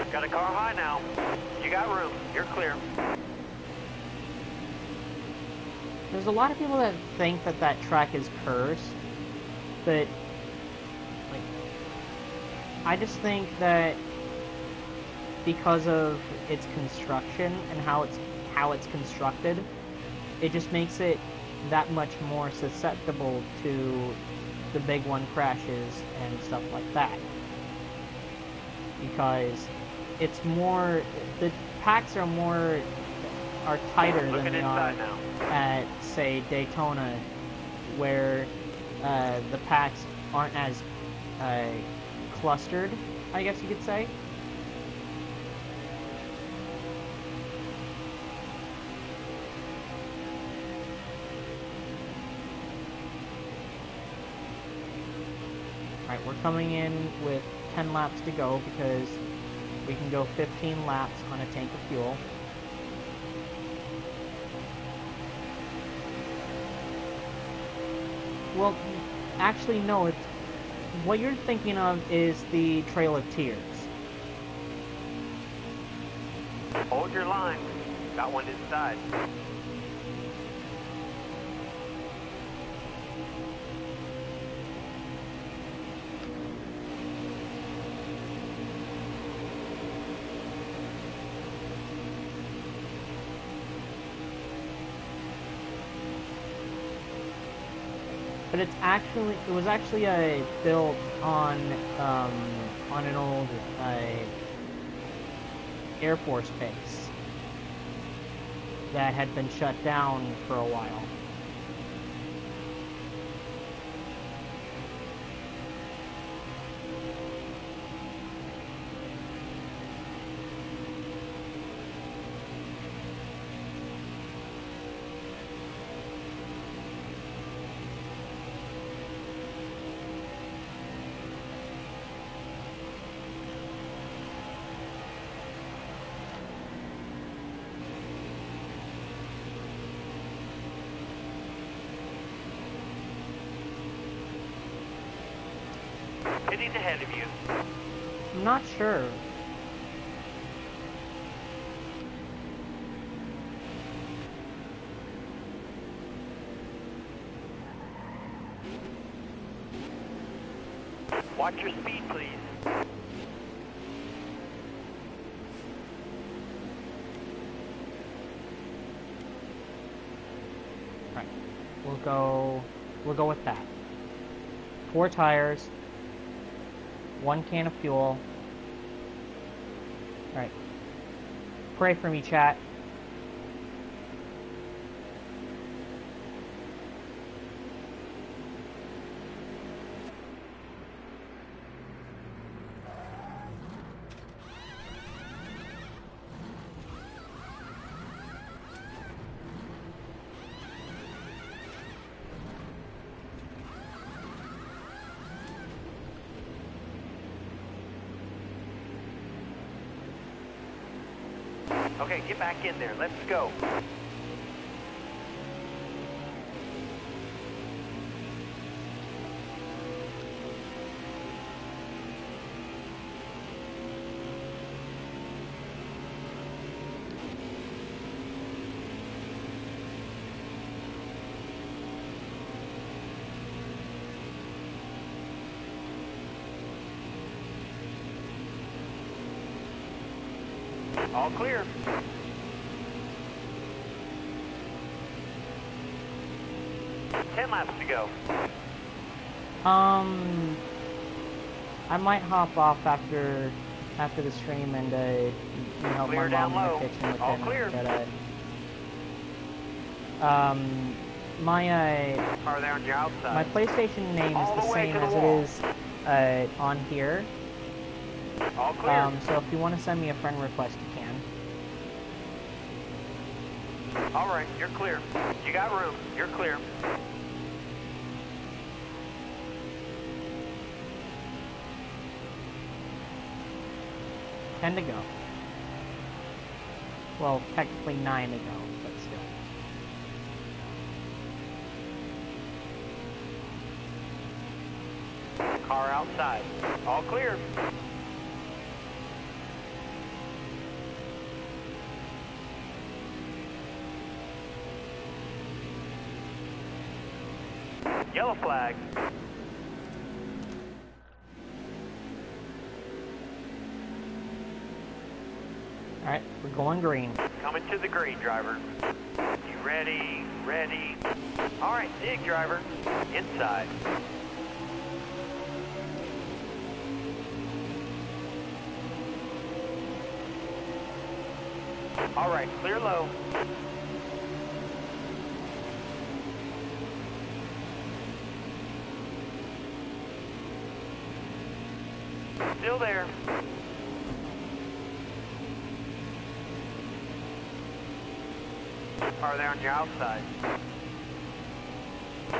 Got a car high now. You got room. You're clear.
There's a lot of people that think that that track is cursed, but like, I just think that because of its construction and how it's constructed, it just makes it that much more susceptible to the big one crashes and stuff like that. Because it's more, the packs are tighter than
Looking
they are
inside now.
at, say, Daytona, where the packs aren't as clustered, I guess you could say. Alright, we're coming in with 10 laps to go because we can go 15 laps on a tank of fuel. Well, actually, no. It's what you're thinking of is the Trail of Tears.
Hold your line. Got one inside.
But it was actually built on an old Air Force base that had been shut down for a while.
Hitting ahead of you.
I'm not sure.
Watch your speed, please.
Right. We'll go with that. 4 tires, 1 can of fuel. Alright. Pray for me, chat.
Okay, get back in there. Let's go. All clear. Ten laps to go.
I might hop off after after the stream and help
Clear
my
down
mom in
low.
the kitchen with
All
dinner.
clear.
But my
Car there on your outside.
my PlayStation name
All
is
the
the
way
same
to the
as
wall.
it is on here.
All clear.
So if you want to send me a friend request, you can.
All right, you're clear. You got room. You're clear.
Ten to go. Well, technically 9 to go, but still.
Car outside. All clear. Yellow flag.
Alright, we're going green.
Coming to the green, driver. You ready? Ready. All right, dig, driver. Inside. All right, clear low. Still there. Car there on your outside.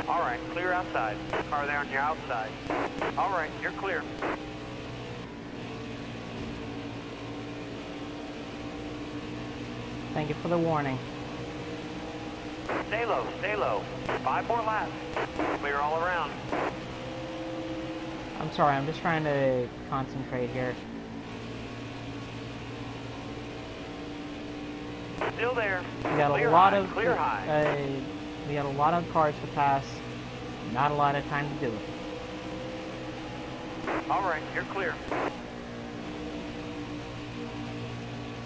All right, clear outside. Car there on your outside. All right, you're clear.
Thank you for the warning.
Stay low, stay low. 5 more laps. Clear all around.
I'm sorry, I'm just trying to concentrate here.
Still there.
We got
Clear
a lot
high,
of
clear high.
we got a lot of cars to pass. Not a lot of time to do it.
All right, you're clear.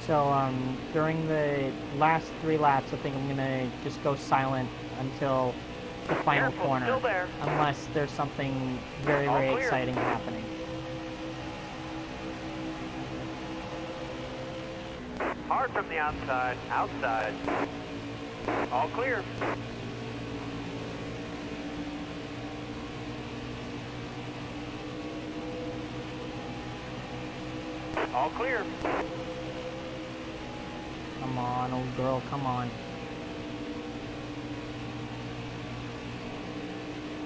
So during the last 3 laps, I think I'm gonna just go silent until the final
Careful,
corner,
still there.
unless there's something very
All
very
clear.
exciting happening.
Hard from the outside, outside. All clear. All clear.
Come on, old girl, come on.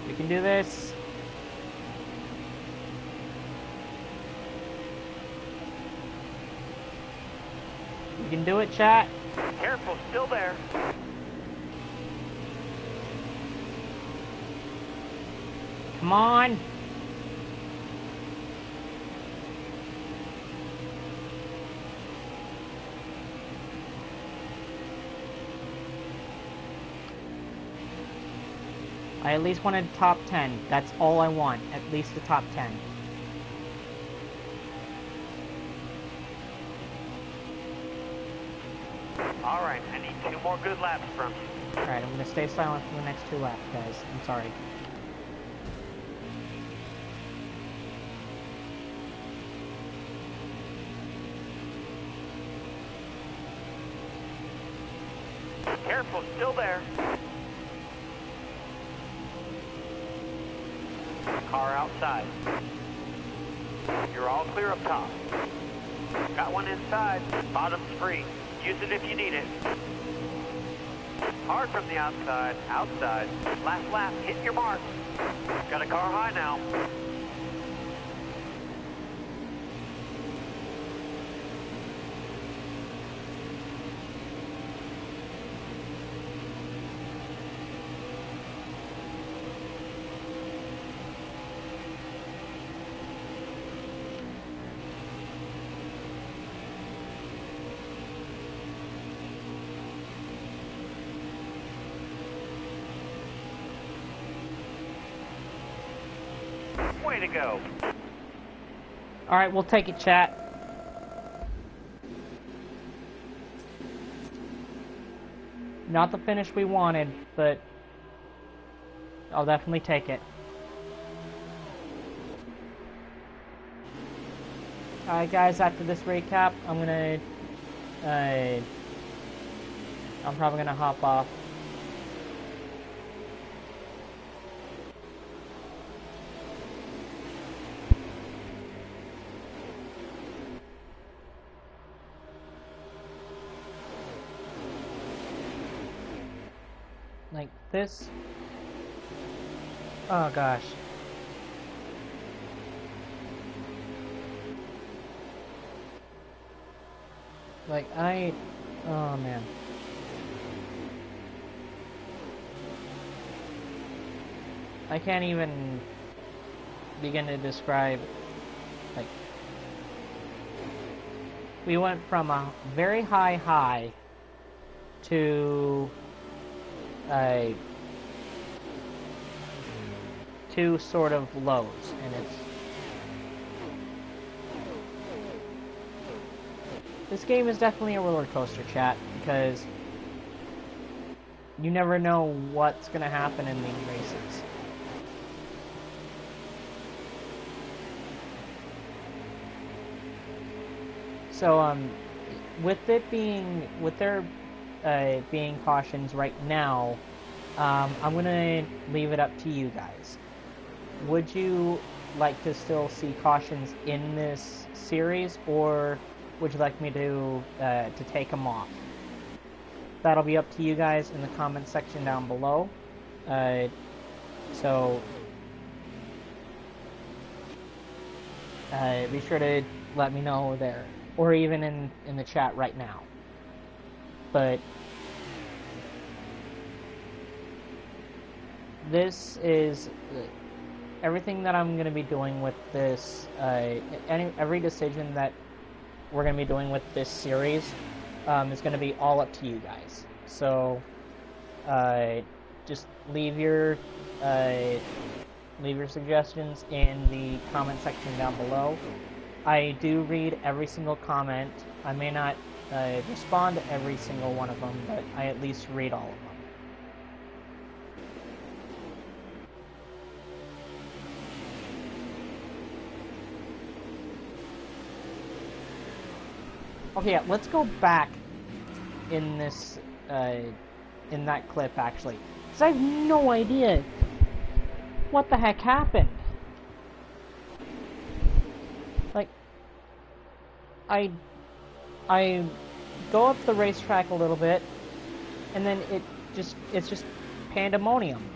We can do this. We can do it, chat.
Careful, still there.
Come on. I at least wanted top 10. That's all I want. At least the top 10.
All right, I need 2 more good laps from you.
Alright, I'm gonna stay silent for the next 2 laps, guys. I'm sorry.
Careful, still there. Car outside. You're all clear up top. Got one inside. Bottom's free. Use it if you need it. Hard from the outside. Outside. Last lap. Hit your mark. Got a car high now. Way to go.
Alright, we'll take it, chat. Not the finish we wanted, but I'll definitely take it. Guys, after this recap, I'm gonna, I'm probably gonna hop off. Like this. Oh gosh. Like oh man. I can't even begin to describe, like, we went from a very high to two sort of lows, and this game is definitely a roller coaster, chat, because you never know what's gonna happen in these races. So with there being cautions right now, I'm gonna leave it up to you guys. Would you like to still see cautions in this series, or would you like me to take them off? That'll be up to you guys in the comment section down below. So be sure to let me know there, or even in the chat right now. But this is everything that I'm going to be doing with this. Every decision that we're going to be doing with this series is going to be all up to you guys. So just leave your suggestions in the comment section down below. I do read every single comment. I may not respond to every single one of them, but I at least read all of them. Okay, yeah, let's go back in this, in that clip, actually. Because I have no idea what the heck happened. Like, I go up the racetrack a little bit, and then it's just pandemonium.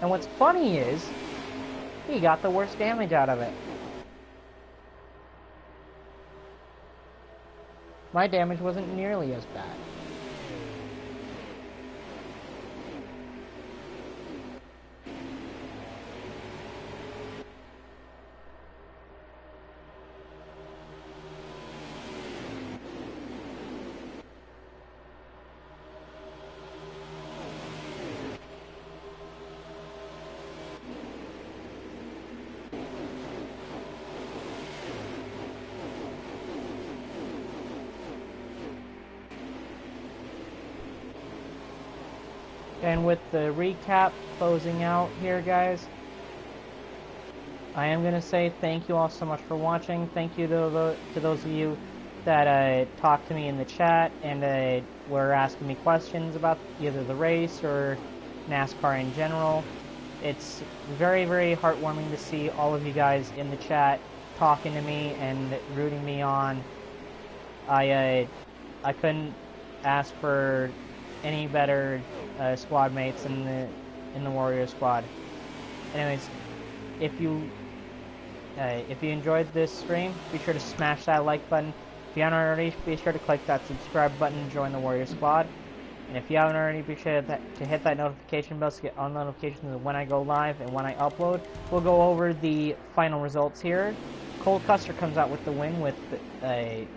And what's funny is, he got the worst damage out of it. My damage wasn't nearly as bad. And with the recap closing out here, guys, I am going to say thank you all so much for watching. Thank you to those of you that talked to me in the chat and were asking me questions about either the race or NASCAR in general. It's very, very heartwarming to see all of you guys in the chat talking to me and rooting me on. I couldn't ask for any better squad mates in the Warrior squad. Anyways, if you enjoyed this stream, be sure to smash that like button. If you haven't already, be sure to click that subscribe button and join the Warrior squad. And if you haven't already, be sure to hit that notification bell to get all notifications of when I go live and when I upload. We'll go over the final results here. Cole Custer comes out with the win with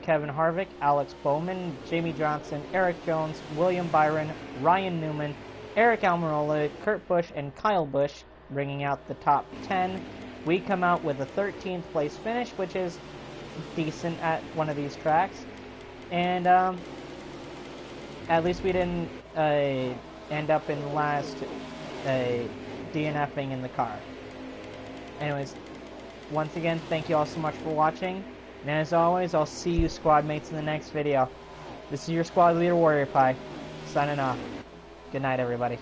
Kevin Harvick, Alex Bowman, Jamie Johnson, Eric Jones, William Byron, Ryan Newman, Eric Almirola, Kurt Busch, and Kyle Busch, bringing out the top 10. We come out with a 13th place finish, which is decent at one of these tracks. And at least we didn't end up in last DNFing in the car. Anyways, once again, thank you all so much for watching. And as always, I'll see you squad mates in the next video. This is your squad leader, Warrior Pie, signing off. Good night, everybody.